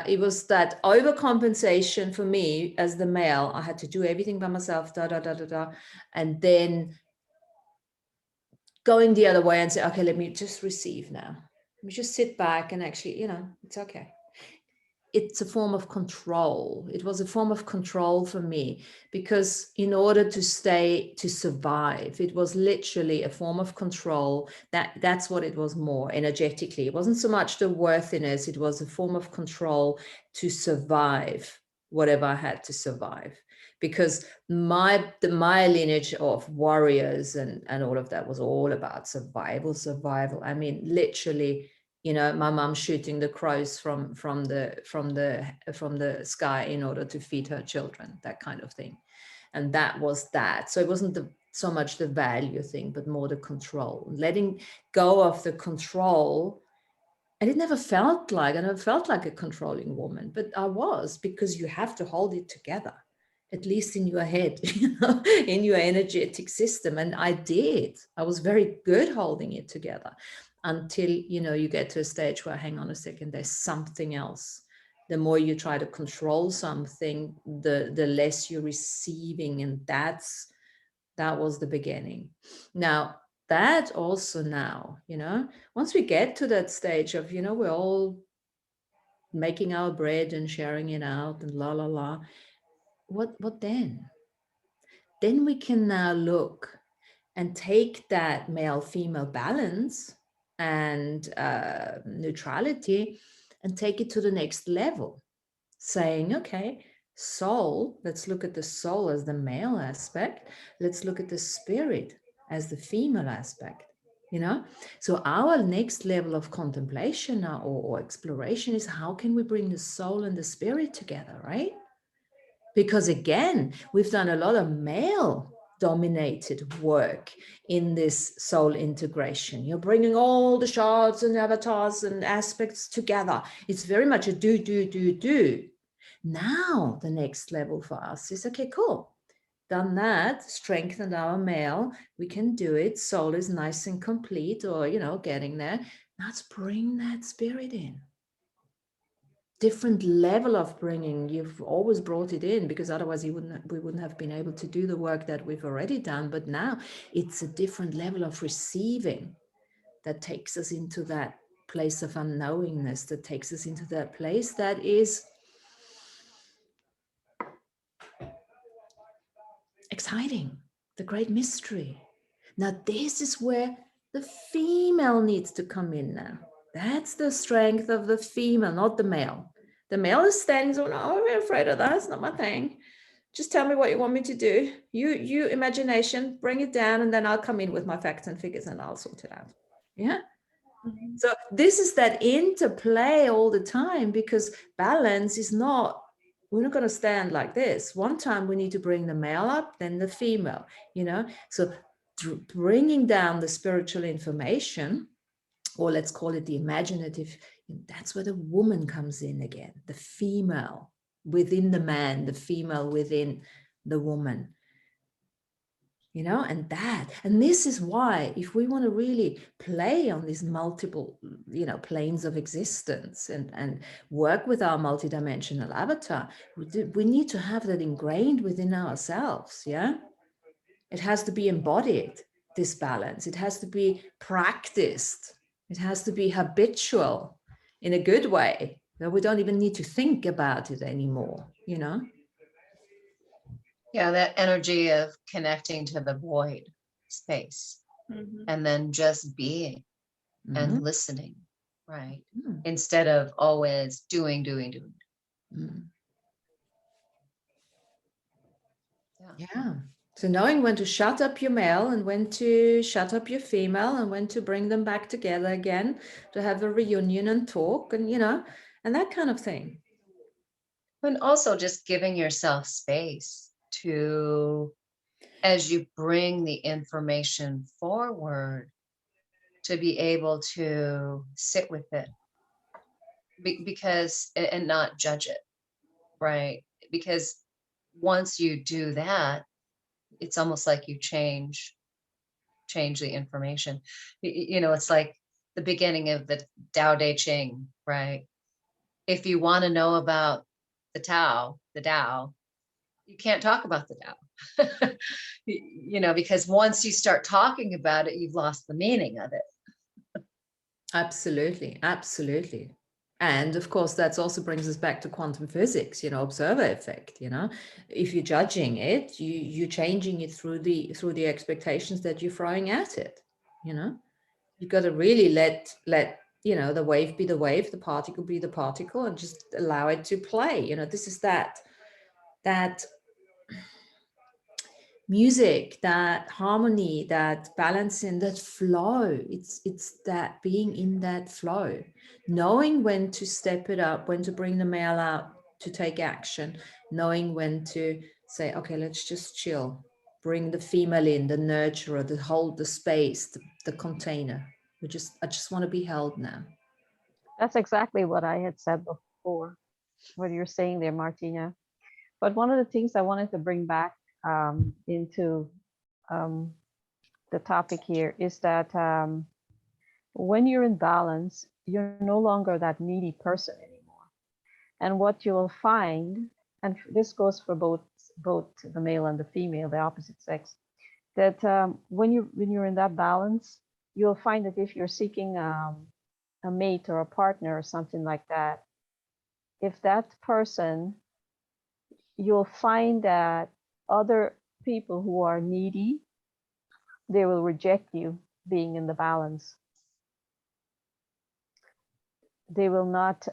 It was that overcompensation for me as the male. I had to do everything by myself, and then going the other way and say, okay, let me just receive now. Let me just sit back and actually, it's okay. It's a form of control. It was a form of control for me because in order to survive, it was literally a form of control. That's what it was more energetically. It wasn't so much the worthiness. It was a form of control to survive whatever I had to survive, because my lineage of warriors and all of that was all about survival. I mean, literally, my mom shooting the crows from the sky in order to feed her children, that kind of thing. And that was that. So it wasn't so much the value thing, but more the control, letting go of the control. And it never felt like, I never felt like a controlling woman, but I was, because you have to hold it together. at least in your head, in your energetic system. And I did. I was very good holding it together until, you get to a stage where, hang on a second, there's something else. The more you try to control something, the less you're receiving. And that was the beginning. Now, that also now, once we get to that stage of, we're all making our bread and sharing it out and la, la, la. What then? Then we can now look and take that male-female balance and neutrality and take it to the next level, saying, okay, soul, let's look at the soul as the male aspect. Let's look at the spirit as the female aspect. So our next level of contemplation now, or exploration, is how can we bring the soul and the spirit together, right? Because again, we've done a lot of male dominated work in this soul integration. You're bringing all the shards and avatars and aspects together. It's very much a do, do, do, do. Now the next level for us is, okay, cool. Done that, strengthened our male, we can do it. Soul is nice and complete, or, getting there. Let's bring that spirit in. Different level of bringing. You've always brought it in, because otherwise we wouldn't have been able to do the work that we've already done. But now it's a different level of receiving that takes us into that place of unknowingness, that takes us into that place that is exciting, the great mystery. Now this is where the female needs to come in now. That's the strength of the female, not the male. The male is standing, so, no, I'm very afraid of that. It's not my thing. Just tell me what you want me to do. You imagination, bring it down, and then I'll come in with my facts and figures and I'll sort it out. Yeah. Mhm. So this is that interplay all the time, because balance is not, we're not going to stand like this. One time we need to bring the male up, then the female, So bringing down the spiritual information, or let's call it the imaginative, that's where the woman comes in again, the female within the man, the female within the woman. And this is why, if we want to really play on these multiple, planes of existence and work with our multidimensional avatar, we need to have that ingrained within ourselves. Yeah. It has to be embodied, this balance. It has to be practiced. It has to be habitual in a good way. We don't even need to think about it anymore, Yeah, that energy of connecting to the void space Mhm. and then just being and Mhm. listening, right? Mm. Instead of always doing. Mm. Yeah. Yeah. So knowing when to shut up your male and when to shut up your female and when to bring them back together again to have a reunion and talk and, and that kind of thing. And also just giving yourself space to, as you bring the information forward, to be able to sit with it because, and not judge it, right? Because once you do that, it's almost like you change the information. It's like the beginning of the Tao Te Ching, right? If you want to know about the Tao, you can't talk about the Tao. Because once you start talking about it, you've lost the meaning of it. Absolutely. Absolutely. And of course, that also brings us back to quantum physics, observer effect. If you're judging it, you're changing it through the expectations that you're throwing at it. You've got to really let the wave be the wave, the particle be the particle, and just allow it to play. This is that music, that harmony, that balancing, that flow. It's that being in that flow, knowing when to step it up, when to bring the male out to take action, knowing when to say, okay, let's just chill, bring the female in, the nurturer, the hold the space, the container. I just want to be held now. That's exactly what I had said before, what you're saying there, Martina. But one of the things I wanted to bring back into the topic here is that when you're in balance, you're no longer that needy person anymore. And what you will find, and this goes for both the male and the female, the opposite sex, that when you're in that balance, you'll find that if you're seeking a mate or a partner or something like that, if that person, you'll find that other people who are needy, they will reject you being in the balance. They will not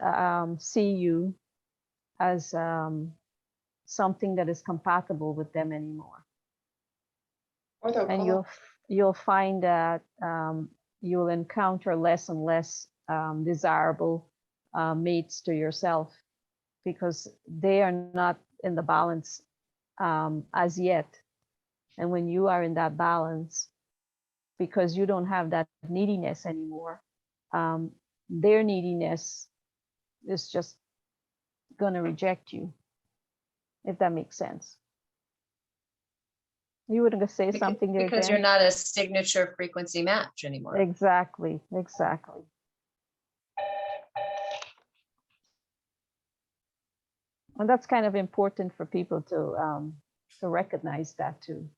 see you as something that is compatible with them anymore. Or they'll And call. you'll find that you'll encounter less and less desirable mates to yourself, because they are not in the balance as yet. And when you are in that balance, because you don't have that neediness anymore, their neediness is just going to reject you, if that makes sense. You wouldn't say something there, because Jen? you're not a signature frequency match anymore. Exactly, exactly. And that's kind of important for people to recognize that too,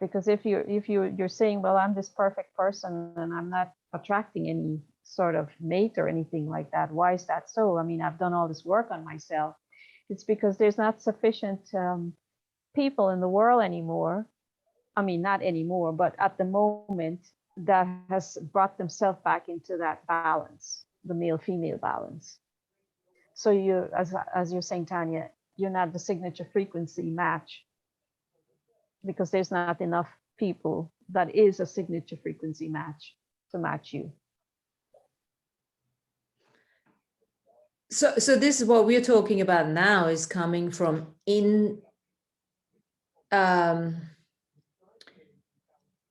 because if you're saying, well, I'm this perfect person and I'm not attracting any sort of mate or anything like that, why is that so? I mean, I've done all this work on myself. It's because there's not sufficient people in the world anymore. I mean, not anymore, but at the moment, that has brought themselves back into that balance, the male-female balance. So you, as you're saying, Tanya, you're not the signature frequency match, because there's not enough people that is a signature frequency match to match you. So this is what we're talking about now, is coming from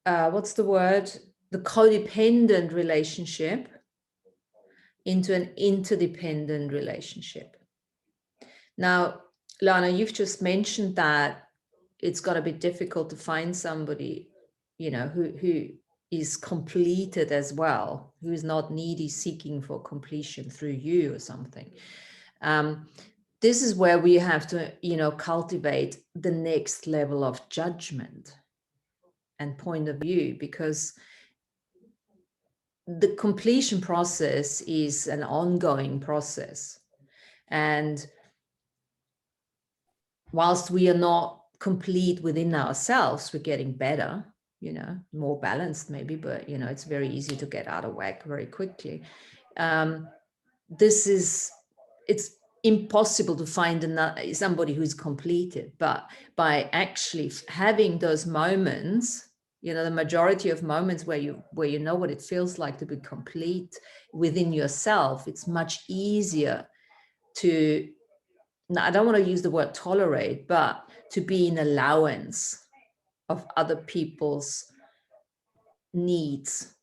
what's the word? The codependent relationship into an interdependent relationship. Now, Lana, you've just mentioned that it's got to be difficult to find somebody, you know, who is completed as well, who is not needy, seeking for completion through you or something. This is where we have to, you know, cultivate the next level of judgment and point of view, because the completion process is an ongoing process. And whilst we are not complete within ourselves, we're getting better, you know, more balanced maybe, but, you know, it's very easy to get out of whack very quickly. It's impossible to find somebody who's completed, but by actually having those moments, you know, the majority of moments where you know what it feels like to be complete within yourself, it's much easier to, I don't want to use the word tolerate, but to be in allowance of other people's needs,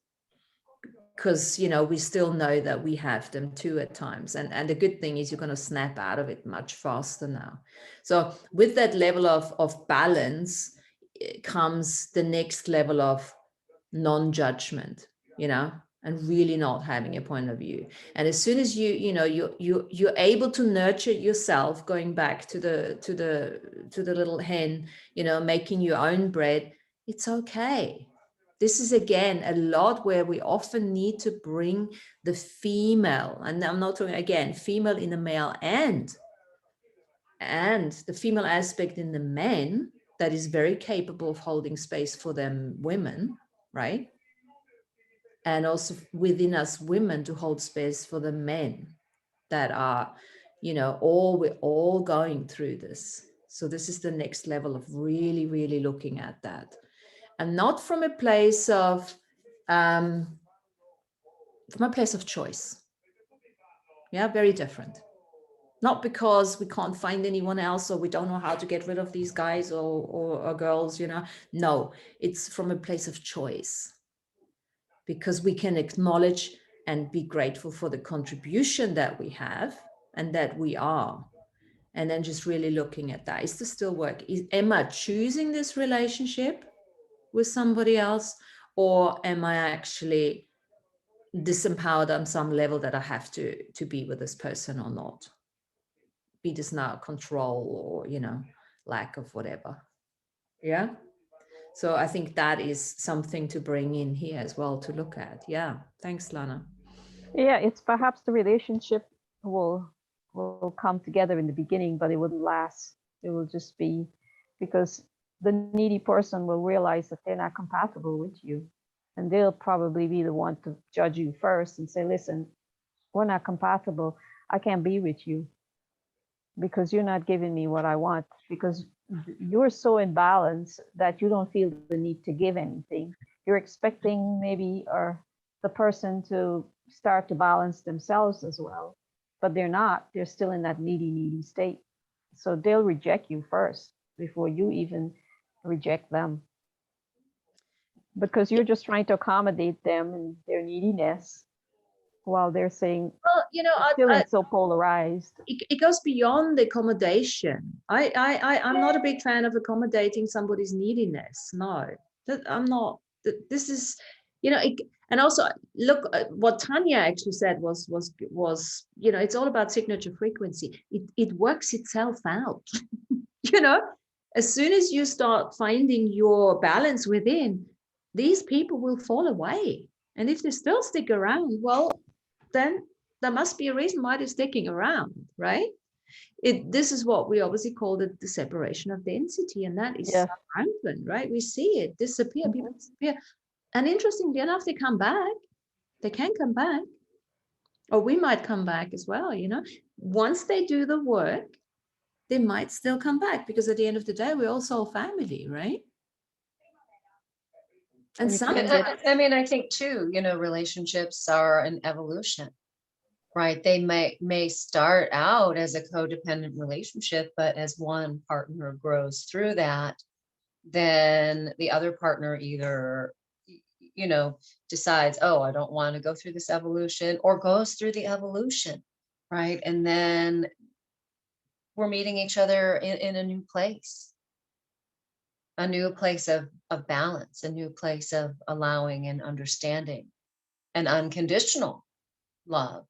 because, you know, we still know that we have them too at times. And the good thing is you're going to snap out of it much faster now. So with that level of balance comes the next level of non-judgment, you know, and really not having a point of view. And as soon as you're able to nurture yourself, going back to the little hen, you know, making your own bread, it's okay. This is, again, a lot where we often need to bring the female, and I'm not talking, again, female in the male and the female aspect in the men that is very capable of holding space for them women, right? And also within us women to hold space for the men that are, you know, we're all going through this. So this is the next level of really, really looking at that. And not from a place of, choice. Yeah, very different. Not because we can't find anyone else or we don't know how to get rid of these guys or girls, you know. No, it's from a place of choice. Because we can acknowledge and be grateful for the contribution that we have and that we are. And then just really looking at that. Is this still work? Am I choosing this relationship with somebody else, or am I actually disempowered on some level that I have to be with this person or not? Be this now control or, you know, lack of whatever. Yeah. So I think that is something to bring in here as well to look at. Yeah. Thanks, Lana. Yeah, it's perhaps the relationship will come together in the beginning, but it wouldn't last. It will just be because the needy person will realize that they're not compatible with you. And they'll probably be the one to judge you first and say, listen, we're not compatible. I can't be with you because you're not giving me what I want, because you're so imbalanced that you don't feel the need to give anything. You're expecting maybe the person to start to balance themselves as well, but they're not. They're still in that needy state. So they'll reject you first before you even reject them, because you're just trying to accommodate them and their neediness while they're saying Well, you know, feeling so polarized. it goes beyond accommodation. I'm not a big fan of accommodating somebody's neediness. No, I'm not. This is, you know, and also look, what Tanya actually said was, you know, it's all about signature frequency. It works itself out. You know, as soon as you start finding your balance within, these people will fall away. And if they still stick around, well, then there must be a reason why they're sticking around, right? This is what we obviously call the separation of density, and that is rampant, right? We see it disappear, people disappear. And interestingly enough, they come back. They can come back. Or we might come back as well, you know. Once they do the work, they might still come back, because at the end of the day, we're all soul family, right? And I mean, I think too, you know, relationships are an evolution, right? They may start out as a codependent relationship, but as one partner grows through that, then the other partner either, you know, decides, oh, I don't want to go through this evolution, or goes through the evolution, right? And then we're meeting each other in a new place. A new place of balance, a new place of allowing and understanding and unconditional love,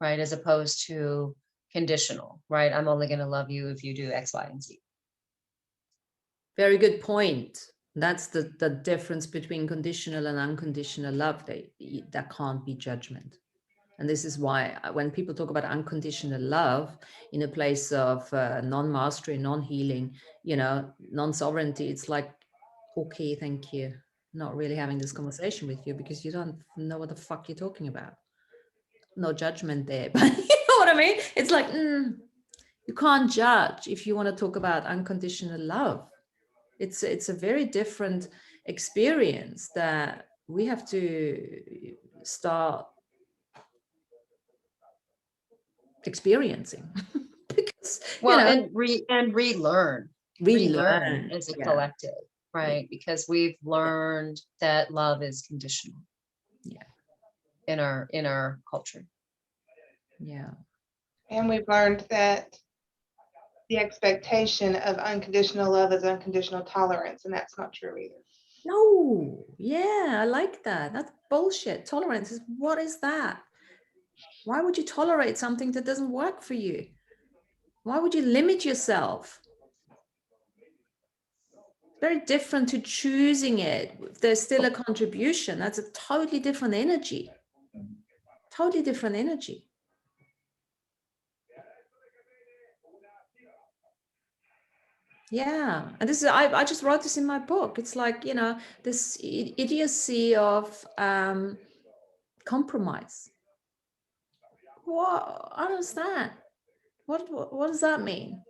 right? As opposed to conditional, right? I'm only going to love you if you do X, Y, and Z. Very good point. That's the difference between conditional and unconditional love. That can't be judgment. And this is why when people talk about unconditional love in a place of non-mastery, non-healing, you know, non-sovereignty, it's like, okay, thank you. Not really having this conversation with you because you don't know what the fuck you're talking about. No judgment there, but you know what I mean? It's like, you can't judge if you want to talk about unconditional love. It's a very different experience that we have to start experiencing. Because, well, you know, and relearn as a collective, right? Because we've learned that love is conditional. Yeah. In our culture. Yeah. And we've learned that the expectation of unconditional love is unconditional tolerance, and that's not true either. No, yeah, I like that. That's bullshit. Tolerance is, what is that? Why would you tolerate something that doesn't work for you? Why would you limit yourself? Very different to choosing it. If there's still a contribution, that's a totally different energy. Totally different energy. Yeah, and this is, I just wrote this in my book. It's like, you know, this idiocy of compromise. What? I don't understand. What does that mean?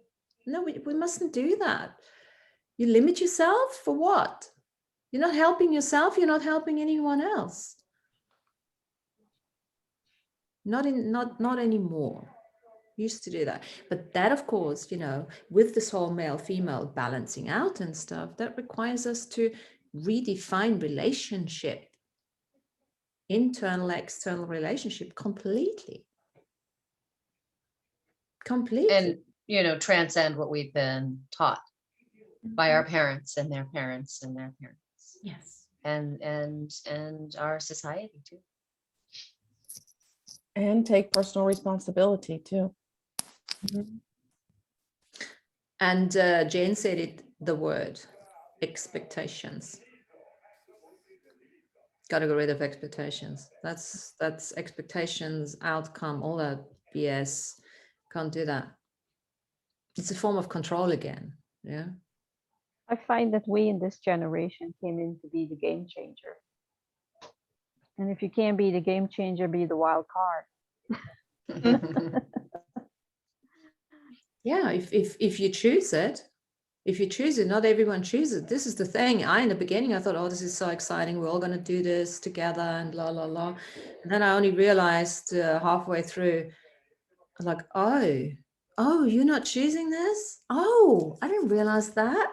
No, we mustn't do that. You limit yourself for what? You're not helping yourself. You're not helping anyone else. Not anymore. Used to do that, but that, of course, you know, with this whole male female balancing out and stuff, that requires us to redefine relationship, internal external relationship completely. transcend what we've been taught by our parents and their parents and their parents, Yes. and our society too. And take personal responsibility too. And Jane said it, the word expectations. Got to get rid of expectations. That's expectations, outcome, all that BS. Can't do that. It's a form of control again. Yeah. I find that we in this generation came in to be the game changer. And if you can't be the game changer, be the wild card. Yeah, if you choose it, not everyone chooses it. This is the thing. In the beginning, I thought, oh, this is so exciting. We're all going to do this together and la, la, la. And then I only realized halfway through, I was like, oh, you're not choosing this? Oh, I didn't realize that.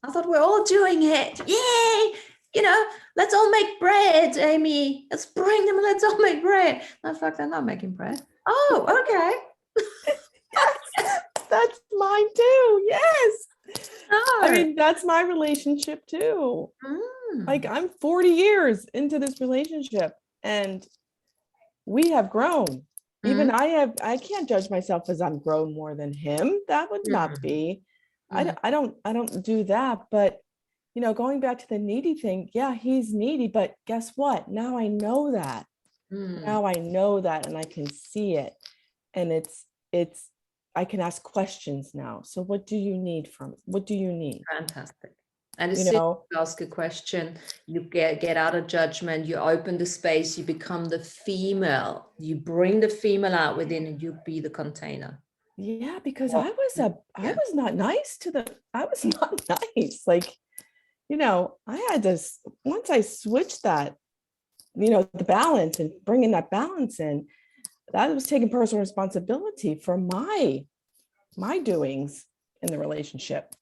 I thought we're all doing it. Yay! Let's all make bread, Amy. Let's bring them. Let's all make bread. No, fuck, they're not making bread. Oh, okay. Yes, that's mine too. Yes. Oh. I mean, that's my relationship too. Mm. Like I'm 40 years into this relationship and we have grown. Even I can't judge myself as I'm grown more than him. That would not be. I don't do that. But going back to the needy thing, yeah, he's needy, but guess what? Now I know that. Now I know that and I can see it. And it's I can ask questions now. So what do you need what do you need? Fantastic. And as soon as you ask a question, you get out of judgment, you open the space, you become the female, you bring the female out within and you be the container. Yeah, because I was not nice I was not nice. Like, I had to, once I switched that, the balance and bringing that balance in, that was taking personal responsibility for my doings in the relationship.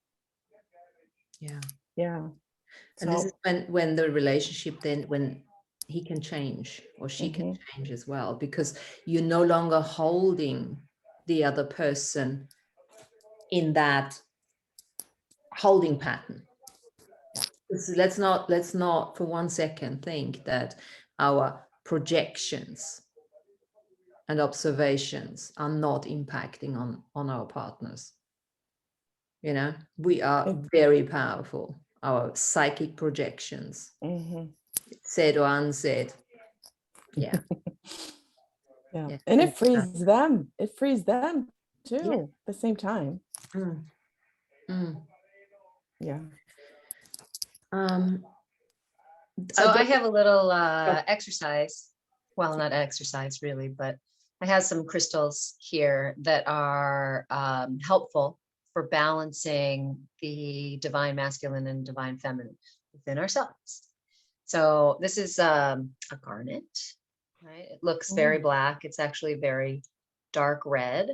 Yeah. Yeah. And this is when the relationship when he can change or she can change as well, because you're no longer holding the other person in that holding pattern. Let's not for one second think that our projections and observations are not impacting on our partners. We are very powerful. Our psychic projections, said or unsaid. Yeah. Yeah. And it frees them. It frees them too at the same time. Yeah. So I have a little exercise. Well, not exercise really, but I have some crystals here that are helpful for balancing the divine masculine and divine feminine within ourselves. So this is a garnet, right? It looks very black. It's actually very dark red.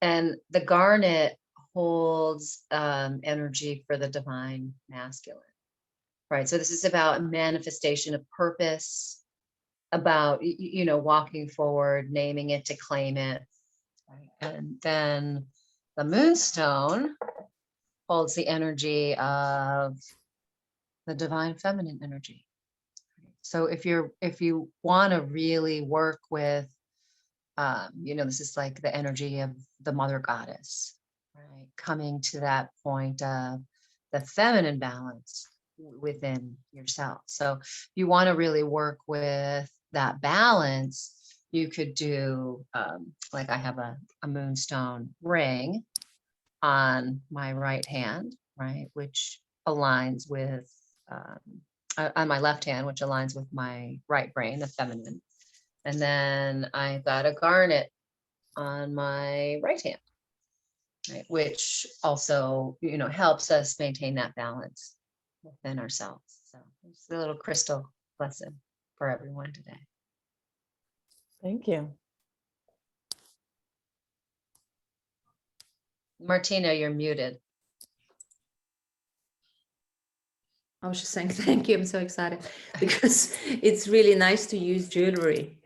And the garnet holds energy for the divine masculine, right? So this is about manifestation of purpose, about, walking forward, naming it to claim it. Right? And then the moonstone holds the energy of the divine feminine energy. So if you want to really work with, this is like the energy of the mother goddess, right? Coming to that point of the feminine balance within yourself. So if you want to really work with that balance, you could do, like I have a moonstone ring on my right hand, right? Which aligns with, on my left hand, which aligns with my right brain, the feminine. And then I've got a garnet on my right hand, right? Which also, helps us maintain that balance within ourselves. So it's a little crystal lesson for everyone today. Thank you. Martina, you're muted. I was just saying thank you. I'm so excited because it's really nice to use jewelry,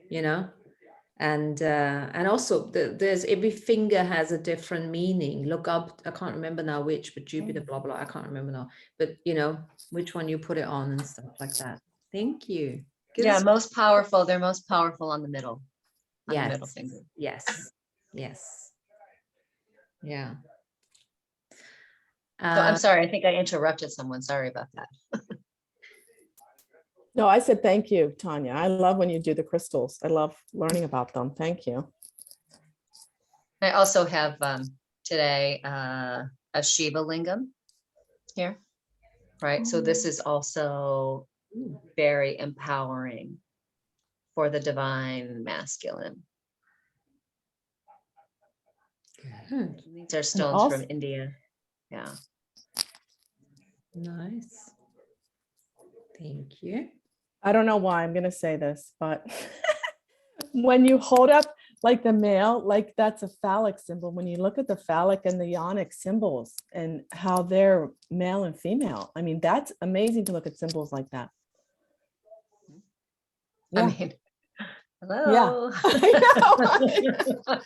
And also there's every finger has a different meaning. Look up, I can't remember now which, but Jupiter, blah, blah, I can't remember now. But you know, which one you put it on and stuff like that. Thank you. Yeah, Good. most powerful. They're most powerful on the middle Yes. finger. Yes. Yes. Yeah. So I'm sorry, I think I interrupted someone. Sorry about that. No, I said thank you, Tanya. I love when you do the crystals. I love learning about them. Thank you. I also have today a Shiva lingam here, right? So this is also very empowering for the divine masculine. Good. These are stones from also- India. Yeah. Nice. Thank you. I don't know why I'm going to say this, but when you hold up like the male, like that's a phallic symbol. When you look at the phallic and the yonic symbols and how they're male and female, I mean, that's amazing to look at symbols like that. I Yeah. mean, hello. I know.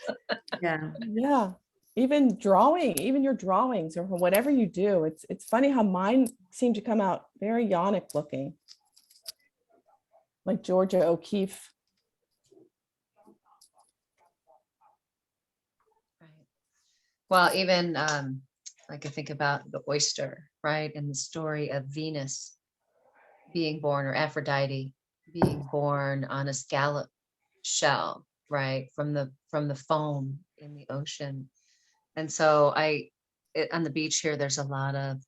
Yeah. Yeah. Even drawing, even your drawings or whatever you do, it's funny how mine seem to come out very yonic looking. Like Georgia O'Keeffe. Right. Well, even like I think about the oyster, right? And the story of Venus being born, or Aphrodite being born on a scallop shell, right? From the foam in the ocean. And so on the beach here, there's a lot of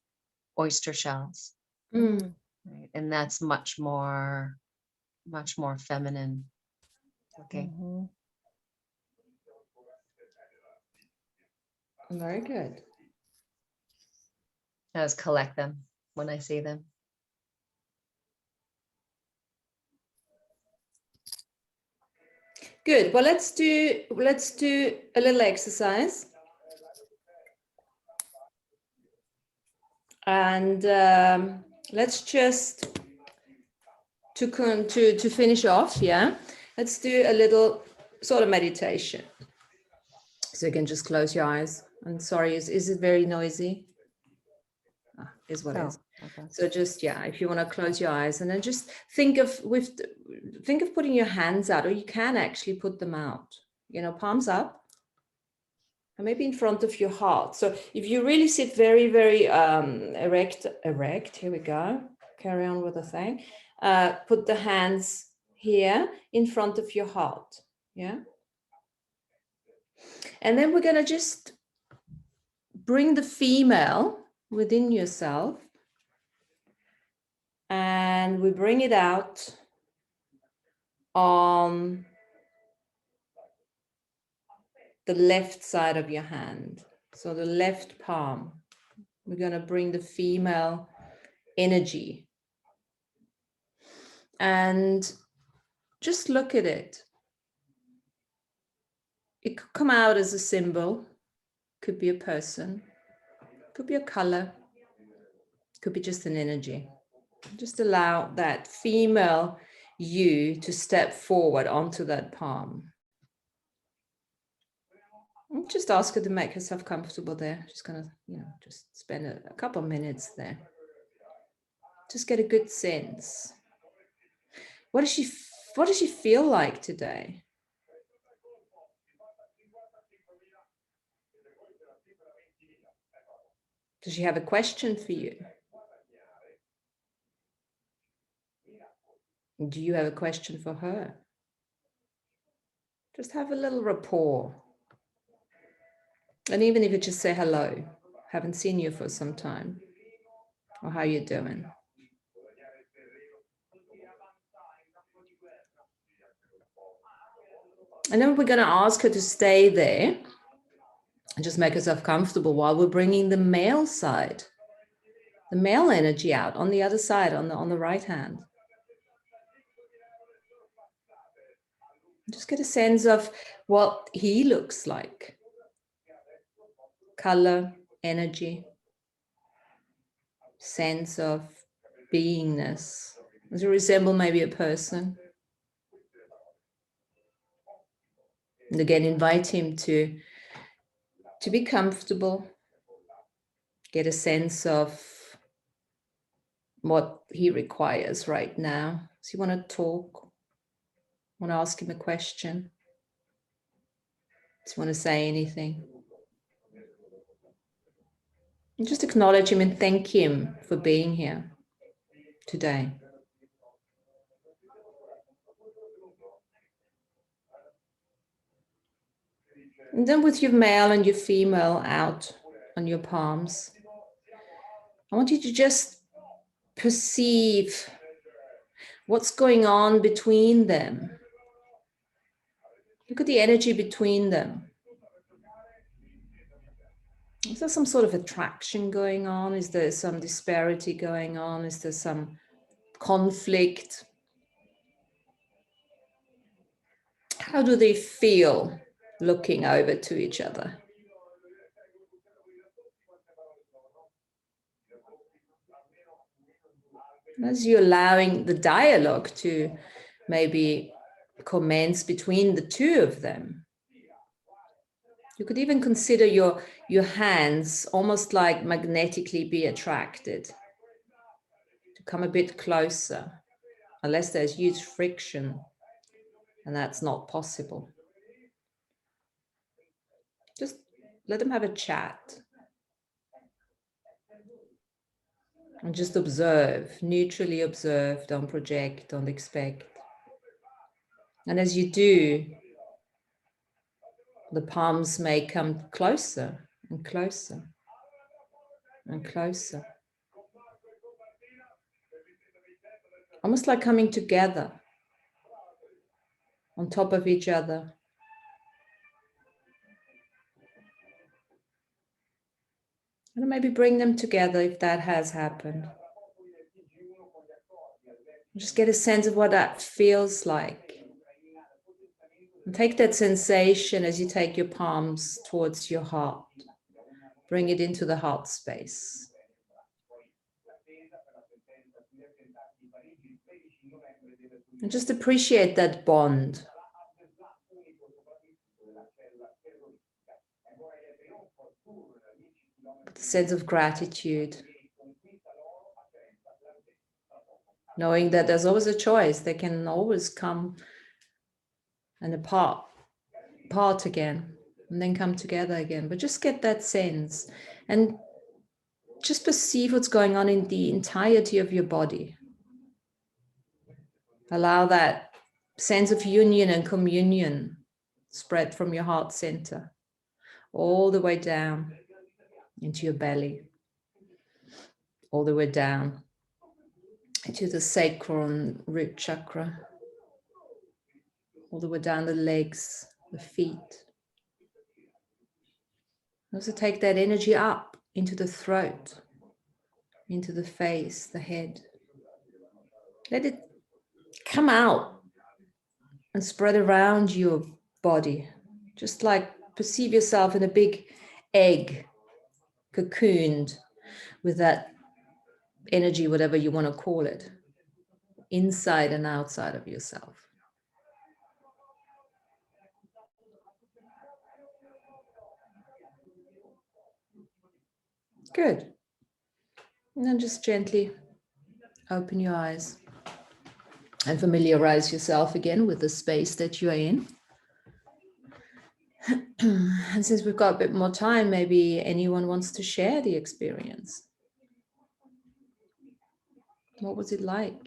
oyster shells, Mm. right? And that's much more feminine looking. Mhm. Very good. I just collect them when I see them. Good. Well, let's do a little exercise. And let's just to finish off, yeah. Let's do a little sort of meditation. So you can just close your eyes. I'm sorry, is it very noisy? Is what it Oh, is. okay. So just, yeah, if you want to close your eyes and then just think of putting your hands out, or you can actually put them out, you know, palms up and maybe in front of your heart. So if you really sit very, very erect, here we go. Carry on with the thing. Put the hands here in front of your heart. Yeah. And then we're going to just bring the female within yourself, and we bring it out on the left side of your hand. So the left palm, we're going to bring the female energy and just look at it. It could come out as a symbol, could be a person, could be a color, could be just an energy. Just allow that female you to step forward onto that palm. And just ask her to make herself comfortable there. Just gonna, you know, just spend a couple of minutes there. Just get a good sense. What does she feel like today? Does she have a question for you? Do you have a question for her? Just have a little rapport. And even if you just say hello, haven't seen you for some time, or how you doing? And then we're going to ask her to stay there and just make herself comfortable while we're bringing the male side, the male energy out on the other side, on the right hand. Just get a sense of what he looks like. Color, energy, sense of beingness. Does it resemble maybe a person? And again, invite him to be comfortable, get a sense of what he requires right now. So you want to talk, want to ask him a question, do you want to say anything? And just acknowledge him and thank him for being here today. And then with your male and your female out on your palms, I want you to just perceive what's going on between them. Look at the energy between them. Is there some sort of attraction going on? Is there some disparity going on? Is there some conflict? How do they feel looking over to each other? As you're allowing the dialogue to maybe commence between the two of them, you could even consider your hands almost like magnetically be attracted to come a bit closer, unless there's huge friction, and that's not possible. Just let them have a chat. And just observe, neutrally observe, don't project, don't expect. And as you do, the palms may come closer and closer and closer. Almost like coming together on top of each other. And maybe bring them together if that has happened. Just get a sense of what that feels like. And take that sensation as you take your palms towards your heart. Bring it into the heart space. And just appreciate that bond. With a sense of gratitude. Knowing that there's always a choice. They can always come and apart again, and then come together again. But just get that sense and just perceive what's going on in the entirety of your body. Allow that sense of union and communion spread from your heart center all the way down into your belly, all the way down into the sacral and root chakra, all the way down the legs, the feet. Also take that energy up into the throat, into the face, the head. Let it come out and spread around your body. Just like perceive yourself in a big egg, cocooned with that energy, whatever you want to call it, inside and outside of yourself. Good. And then just gently open your eyes and familiarize yourself again with the space that you're in. And since we've got a bit more time, maybe anyone wants to share the experience. What was it like?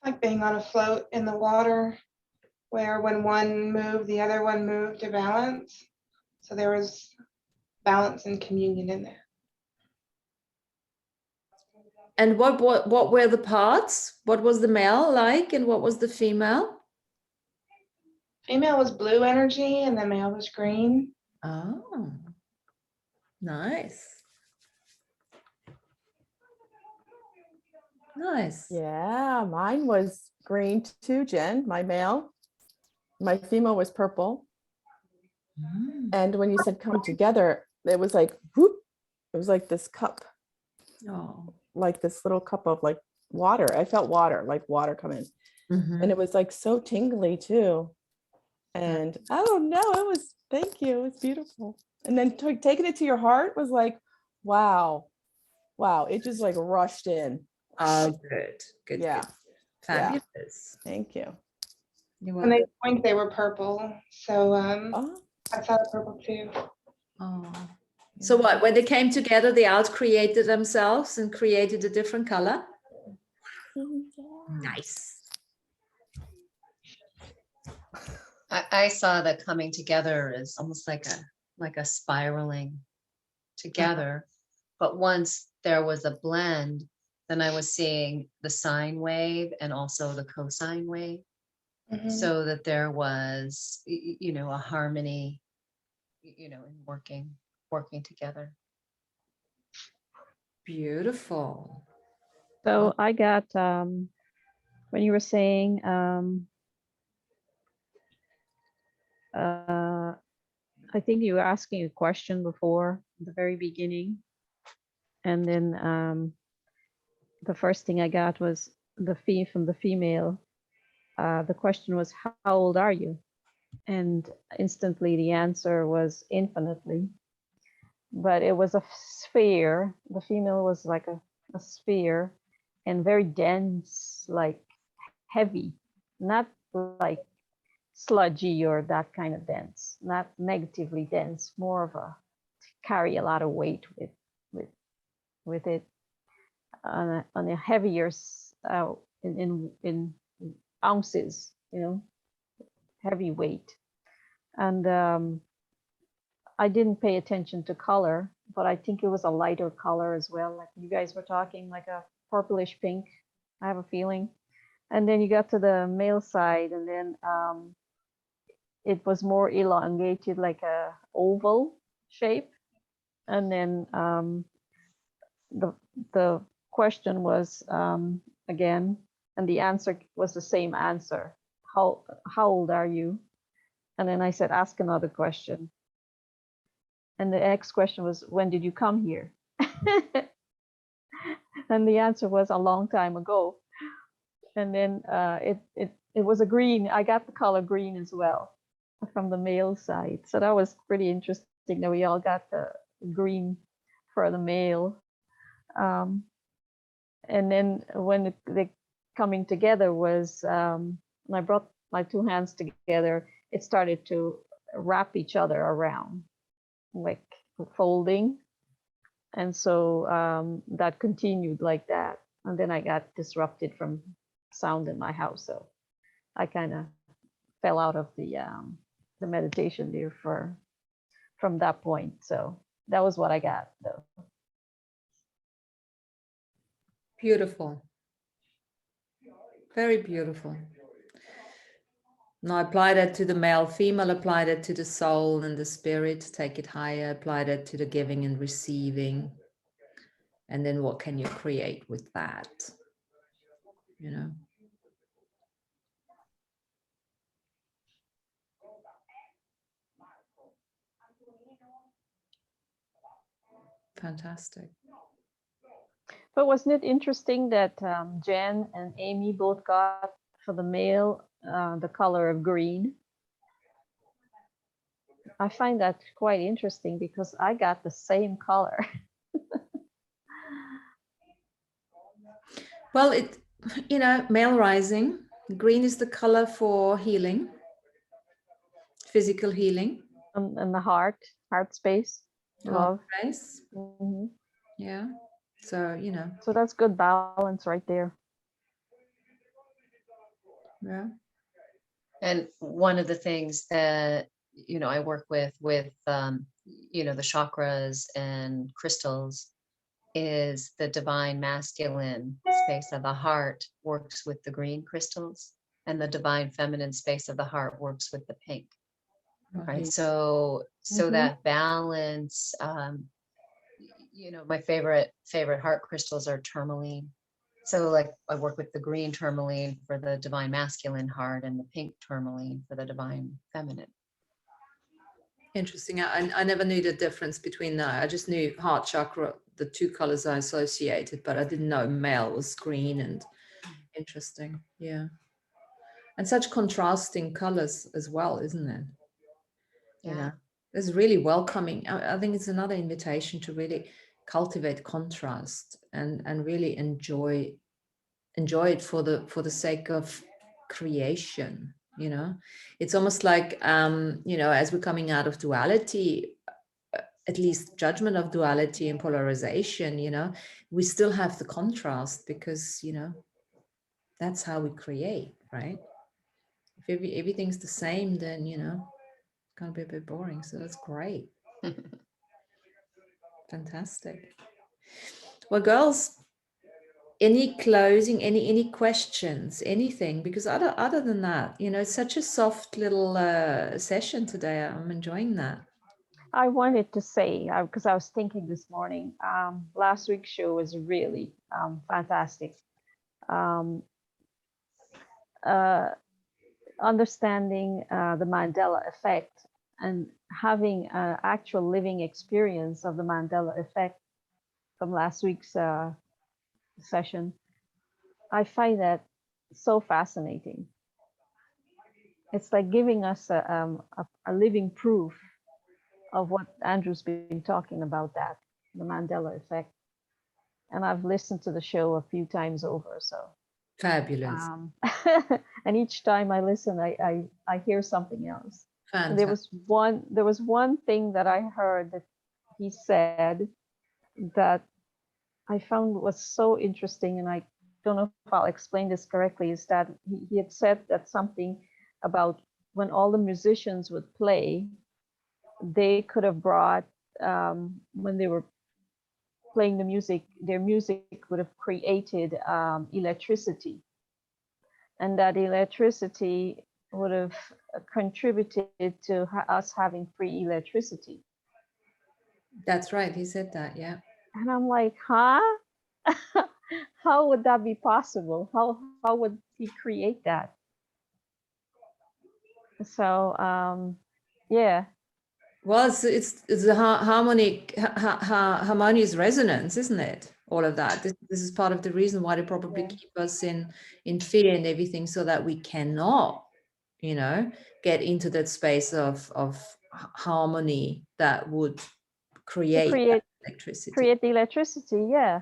Like being on a float in the water, where when one moved, the other one moved to balance. So there was balance and communion in there. And what were the parts? What was the male like and what was the female? Female was blue energy and the male was green. Oh, nice. Nice. Yeah, mine was green too, Jen, my male. My female was purple. And when you said come together, it was like, whoop, it was like this cup, Oh, like this little cup of like water. I felt water, like water come in. Mhm. And it was like so tingly too. And I don't know, it was, thank you, it was beautiful. And then taking it to your heart was like, wow, wow, it just like rushed in. Oh, good, good, Yeah, good. Fabulous. thank you. You're When they welcome. point, they were purple. So Oh, I saw the purple too. Oh. So what, when they came together, they out created themselves and created a different color? Nice. I saw the coming together as almost like a spiraling together. But once there was a blend, then I was seeing the sine wave and also the cosine wave, Mhm. so that there was, a harmony, in working together. Beautiful. So I got when you were saying I think you were asking a question before at the very beginning, and then the first thing I got was the fee from the female. The question was, "How old are you?" And instantly the answer was infinitely. But it was a sphere. The female was like a sphere, and very dense, like heavy, not like sludgy or that kind of dense, not negatively dense, more of a carry a lot of weight with with it on a heavier in ounces, heavy weight. And I didn't pay attention to color, but I think it was a lighter color as well. Like you guys were talking, like a purplish pink. I have a feeling. And then you got to the male side, and then it was more elongated, like a oval shape. And then the the question was again, and the answer was the same answer. How old are you? And then I said, ask another question. And the next question was, when did you come here? And the answer was a long time ago. And then it was a green. I got the color green as well from the male side. So that was pretty interesting that we all got the green for the male. And then when the coming together was, when I brought my two hands together, it started to wrap each other around, like folding. And so that continued like that. And then I got disrupted from sound in my house. So I kind of fell out of the meditation there from that point. So that was what I got though. Beautiful. Very beautiful. Now apply that to the male, female, apply that to the soul and the spirit, take it higher, apply that to the giving and receiving. And then what can you create with that? Fantastic. But wasn't it interesting that Jen and Amy both got for the male the color of green? I find that quite interesting because I got the same color. Well, male rising, green is the color for healing, physical healing. And the heart space, love. Space. Mhm. Yeah. So, So that's good balance right there. yeah. And one of the things that, I work with, the chakras and crystals is the divine masculine space of the heart works with the green crystals, and the divine feminine space of the heart works with the pink. Right. So that balance, my favorite heart crystals are tourmaline. So like I work with the green tourmaline for the divine masculine heart and the pink tourmaline for the divine feminine. Interesting. I never knew the difference between that. I just knew heart chakra, the two colors I associated, but I didn't know male was green. And interesting. Yeah. And such contrasting colors as well, isn't it? You know, it's really welcoming. I think it's another invitation to really cultivate contrast and really enjoy it for the sake of creation. You know, it's almost like you know, as we're coming out of duality, at least judgment of duality and polarization, you know, we still have the contrast, because, you know, that's how we create, right? If everything's the same, then, you know, it's gonna be a bit boring. So that's great. Fantastic. Well, girls, any closing, any questions, anything? Because other than that, you know, it's such a soft little session today. I'm enjoying that. I wanted to say, because I was thinking this morning, last week's show was really fantastic. Understanding the Mandela effect and having an actual living experience of the Mandela effect from last week's session, I find that so fascinating. It's like giving us a living proof of what Andrew's been talking about, that the Mandela effect. And I've listened to the show a few times over, so Fabulous. and each time I listen, I hear something else. And Fantastic. there was one thing that I heard that he said that I found was so interesting, and I don't know if I'll explain this correctly, is that he had said that something about when all the musicians would play, they could have brought, when they were playing the music, their music would have created electricity. And that electricity would have contributed to us having free electricity. That's right. He said that. Yeah. And I'm like, huh? How would that be possible? How would he create that? So yeah. Well, it's a harmonious resonance, isn't it? All of that. This is part of the reason why they probably keep us in fear and everything, so that we cannot, you know, get into that space of harmony that would create that electricity. Create the electricity, yeah.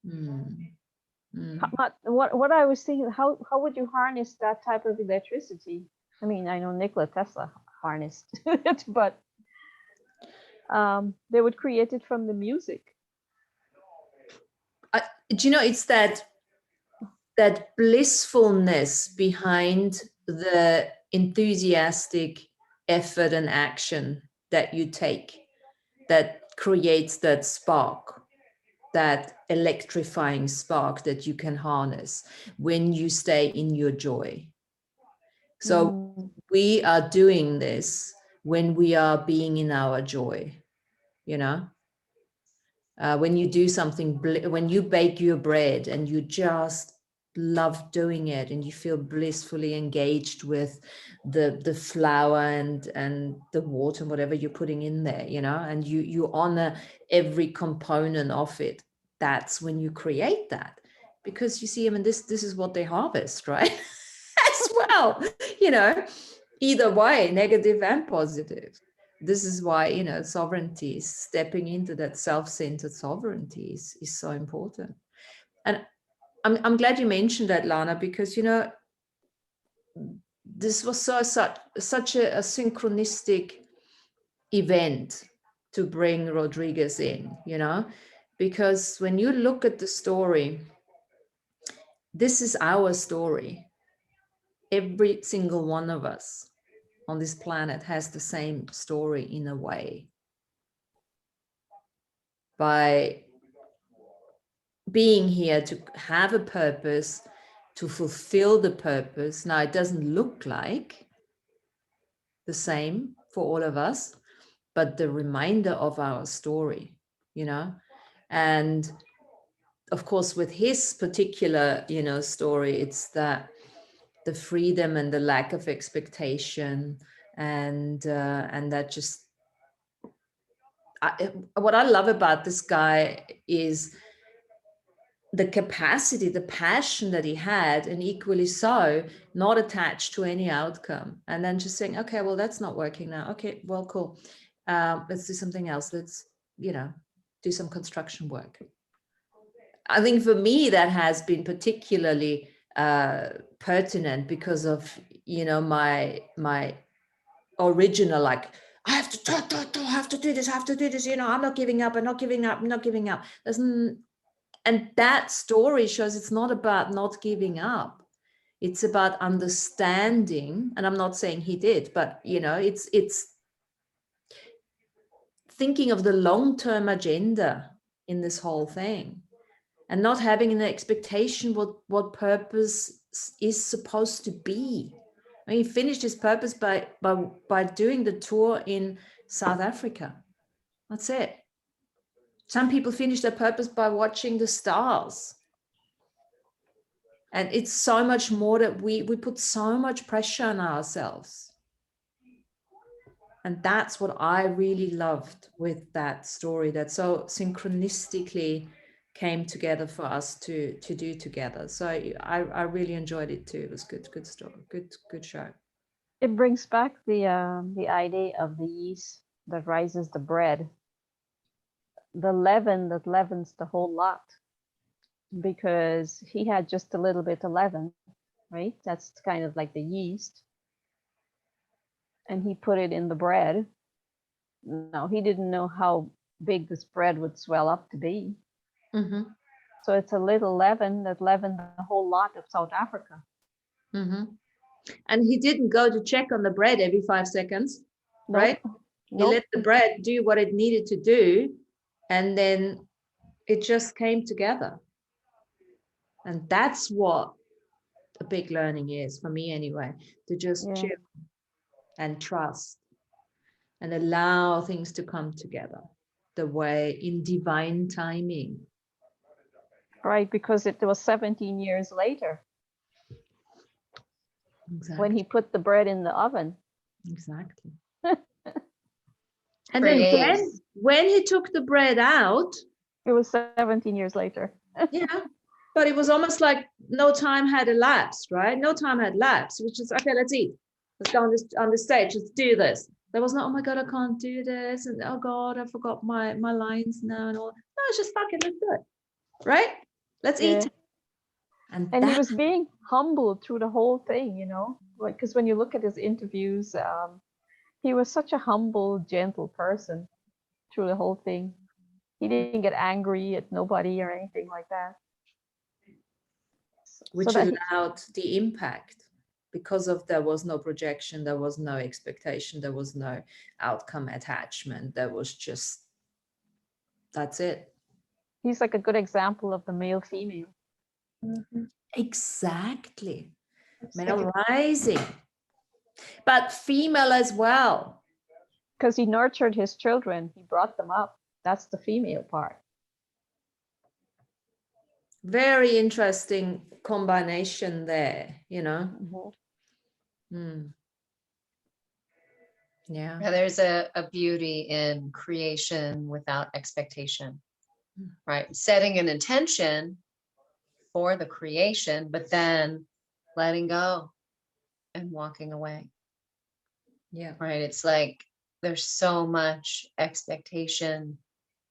Mm. Mm. What I was thinking, how would you harness that type of electricity? I mean, I know Nikola Tesla harnessed it, but they would create it from the music. Do you know, it's that blissfulness behind the enthusiastic effort and action that you take that creates that spark, that electrifying spark that you can harness when you stay in your joy. So we are doing this when we are being in our joy, you know. When you do something, when you bake your bread and you just love doing it and you feel blissfully engaged with the flour and the water and whatever you're putting in there, you know, and you honor every component of it, that's when you create that. Because you see, I mean, this is what they harvest, right? As well, you know, either way, negative and positive. This is why, you know, sovereignty, stepping into that self-centered sovereignty is so important. And I'm glad you mentioned that, Lana, because, you know, this was such a synchronistic event to bring Rodriguez in, you know, because when you look at the story, this is our story. Every single one of us on this planet has the same story in a way. By being here to have a purpose, to fulfill the purpose. Now, it doesn't look like the same for all of us, but the reminder of our story, you know, and of course, with his particular, you know, story, it's that the freedom and the lack of expectation and that just what I love about this guy is the capacity, the passion that he had, and equally so, not attached to any outcome, and then just saying, okay, well, that's not working now. Okay, well, cool. Let's do something else. Let's, do some construction work. I think for me, that has been particularly pertinent because of, my original, like, I have to do this, I'm not giving up, I'm not giving up. And that story shows it's not about not giving up. It's about understanding, and I'm not saying he did, but it's thinking of the long-term agenda in this whole thing, and not having an expectation what purpose is supposed to be. I mean, he finished his purpose by doing the tour in South Africa. That's it. Some people finish their purpose by watching the stars. And it's so much more that we put so much pressure on ourselves. And that's what I really loved with that story, that so synchronistically came together for us to do together. So I really enjoyed it too. It was good story, good show. It brings back the idea of the yeast that rises the bread, the leaven that leavens the whole lot, because he had just a little bit of leaven, right? That's kind of like the yeast, and he put it in the bread. Now, he didn't know how big this bread would swell up to be. Mm-hmm. So it's a little leaven that leavened the whole lot of South Africa. Mm-hmm. And he didn't go to check on the bread every 5 seconds, right? Nope. He let the bread do what it needed to do, and then it just came together. And that's what a big learning is for me anyway, to just chill and trust and allow things to come together the way in divine timing. Right, because it was 17 years later when he put the bread in the oven. Exactly. And then when he took the bread out, it was 17 years later. Yeah, but it was almost like no time had elapsed, right? No time had lapsed, which is, okay, let's eat. Let's go on the stage. Let's do this. There was not, oh my God, I can't do this. And oh God, I forgot my lines now and all. No, it's just fuck it, let's do it. Right? Let's eat. And he was being humbled through the whole thing, because when you look at his interviews, he was such a humble, gentle person through the whole thing. He didn't get angry at nobody or anything like that. Which allowed the impact, because of there was no projection, there was no expectation, there was no outcome attachment. There was just, that's it. He's like a good example of the male female. Mm-hmm. Exactly. Male rising, but female as well. Because he nurtured his children, he brought them up. That's the female part. Very interesting combination there, Mm. Yeah. There's a beauty in creation without expectation, right? Setting an intention for the creation, but then letting go and walking away. Yeah. Right. It's like there's so much expectation,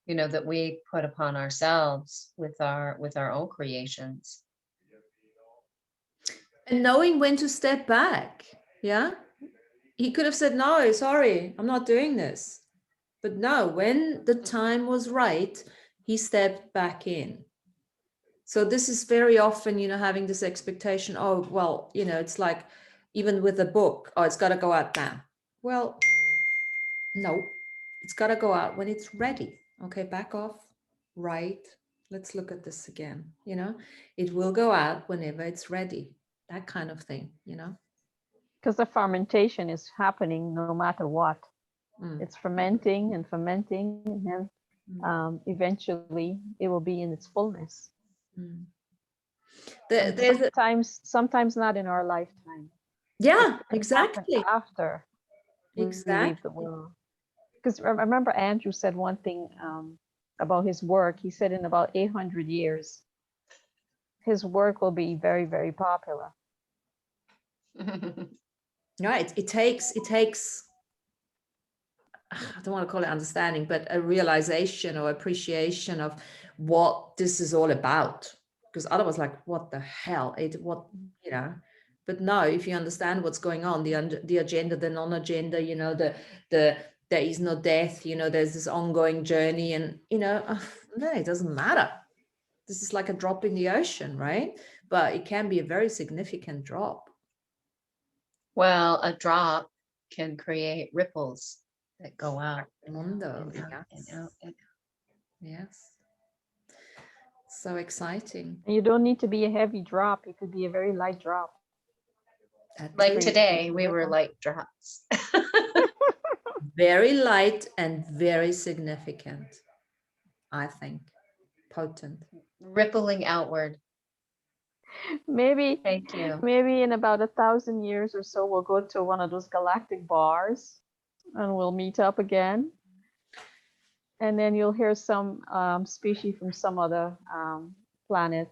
that we put upon ourselves with our own creations. And knowing when to step back. Yeah. He could have said, no, sorry, I'm not doing this. But no, when the time was right, he stepped back in. So this is very often, having this expectation, oh, well, it's like, even with a book, oh, it's got to go out now. Well, no, it's got to go out when it's ready. Okay, back off, right? Let's look at this again. It will go out whenever it's ready. That kind of thing, Because the fermentation is happening no matter what. It's fermenting and fermenting, and then eventually it will be in its fullness. Sometimes not in our lifetime. Yeah, exactly. After we leave the world. because I remember Andrew said one thing about his work. He said in about 800 years, his work will be very, very popular. No, it takes I don't want to call it understanding, but a realization or appreciation of what this is all about. Because otherwise, like, what the hell? You know? But no, if you understand what's going on, the agenda, the non-agenda, you know, the there is no death, you know, there's this ongoing journey, and you know, no, it doesn't matter. This is like a drop in the ocean, right? But it can be a very significant drop. Well, a drop can create ripples that go out Mundo, and out yes. and out and Yes. So exciting. And you don't need to be a heavy drop. It could be a very light drop. like Create today, a we were ripple. like drops. Very light and very significant, I think. Potent. Rippling outward. Maybe, Thank you. maybe in about 1,000 years or so, we'll go to one of those galactic bars and we'll meet up again. And then you'll hear some species from some other planet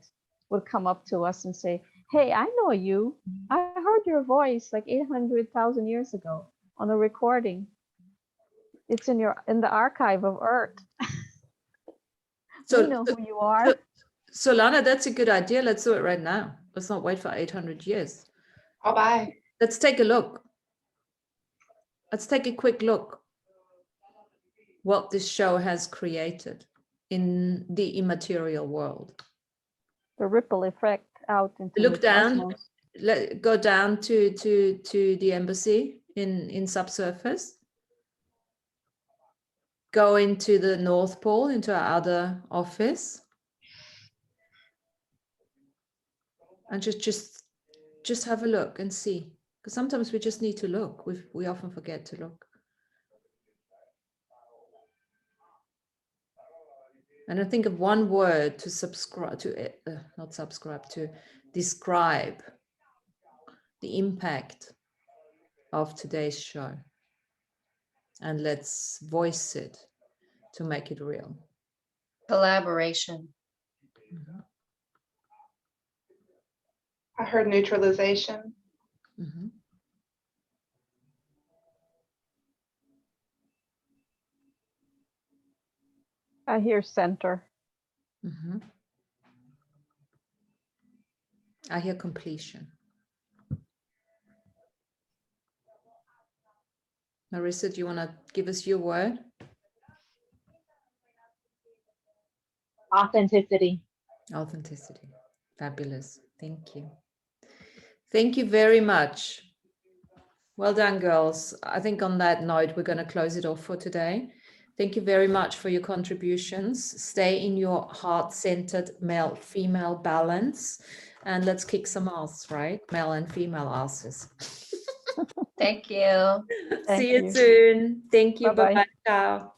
will come up to us and say, "Hey, I know you. I heard your voice like 800,000 years ago on a recording. It's in the archive of Earth. We know who you are." So Lana, that's a good idea. Let's do it right now. Let's not wait for 800 years. I'll buy. Let's take a look. Let's take a quick look what this show has created in the immaterial world. The ripple effect out into Look the down. cosmos. Go down to the embassy in subsurface. Go into the North Pole, into our other office. And just have a look and see. Because sometimes we just need to look. We often forget to look. And I think of one word to subscribe to, not subscribe to, describe the impact of today's show. And let's voice it to make it real. Collaboration. Mhm. I heard neutralization. Mhm. I hear center. Mhm. I hear completion. Marissa, do you want to give us your word? Authenticity. Authenticity. Fabulous. Thank you. Thank you very much. Well done, girls. I think on that note, we're going to close it off for today. Thank you very much for your contributions. Stay in your heart-centered male-female balance, and let's kick some ass, right? Male and female asses. Thank you. See you you. soon. Thank you. Bye-bye. Bye-bye. Ciao.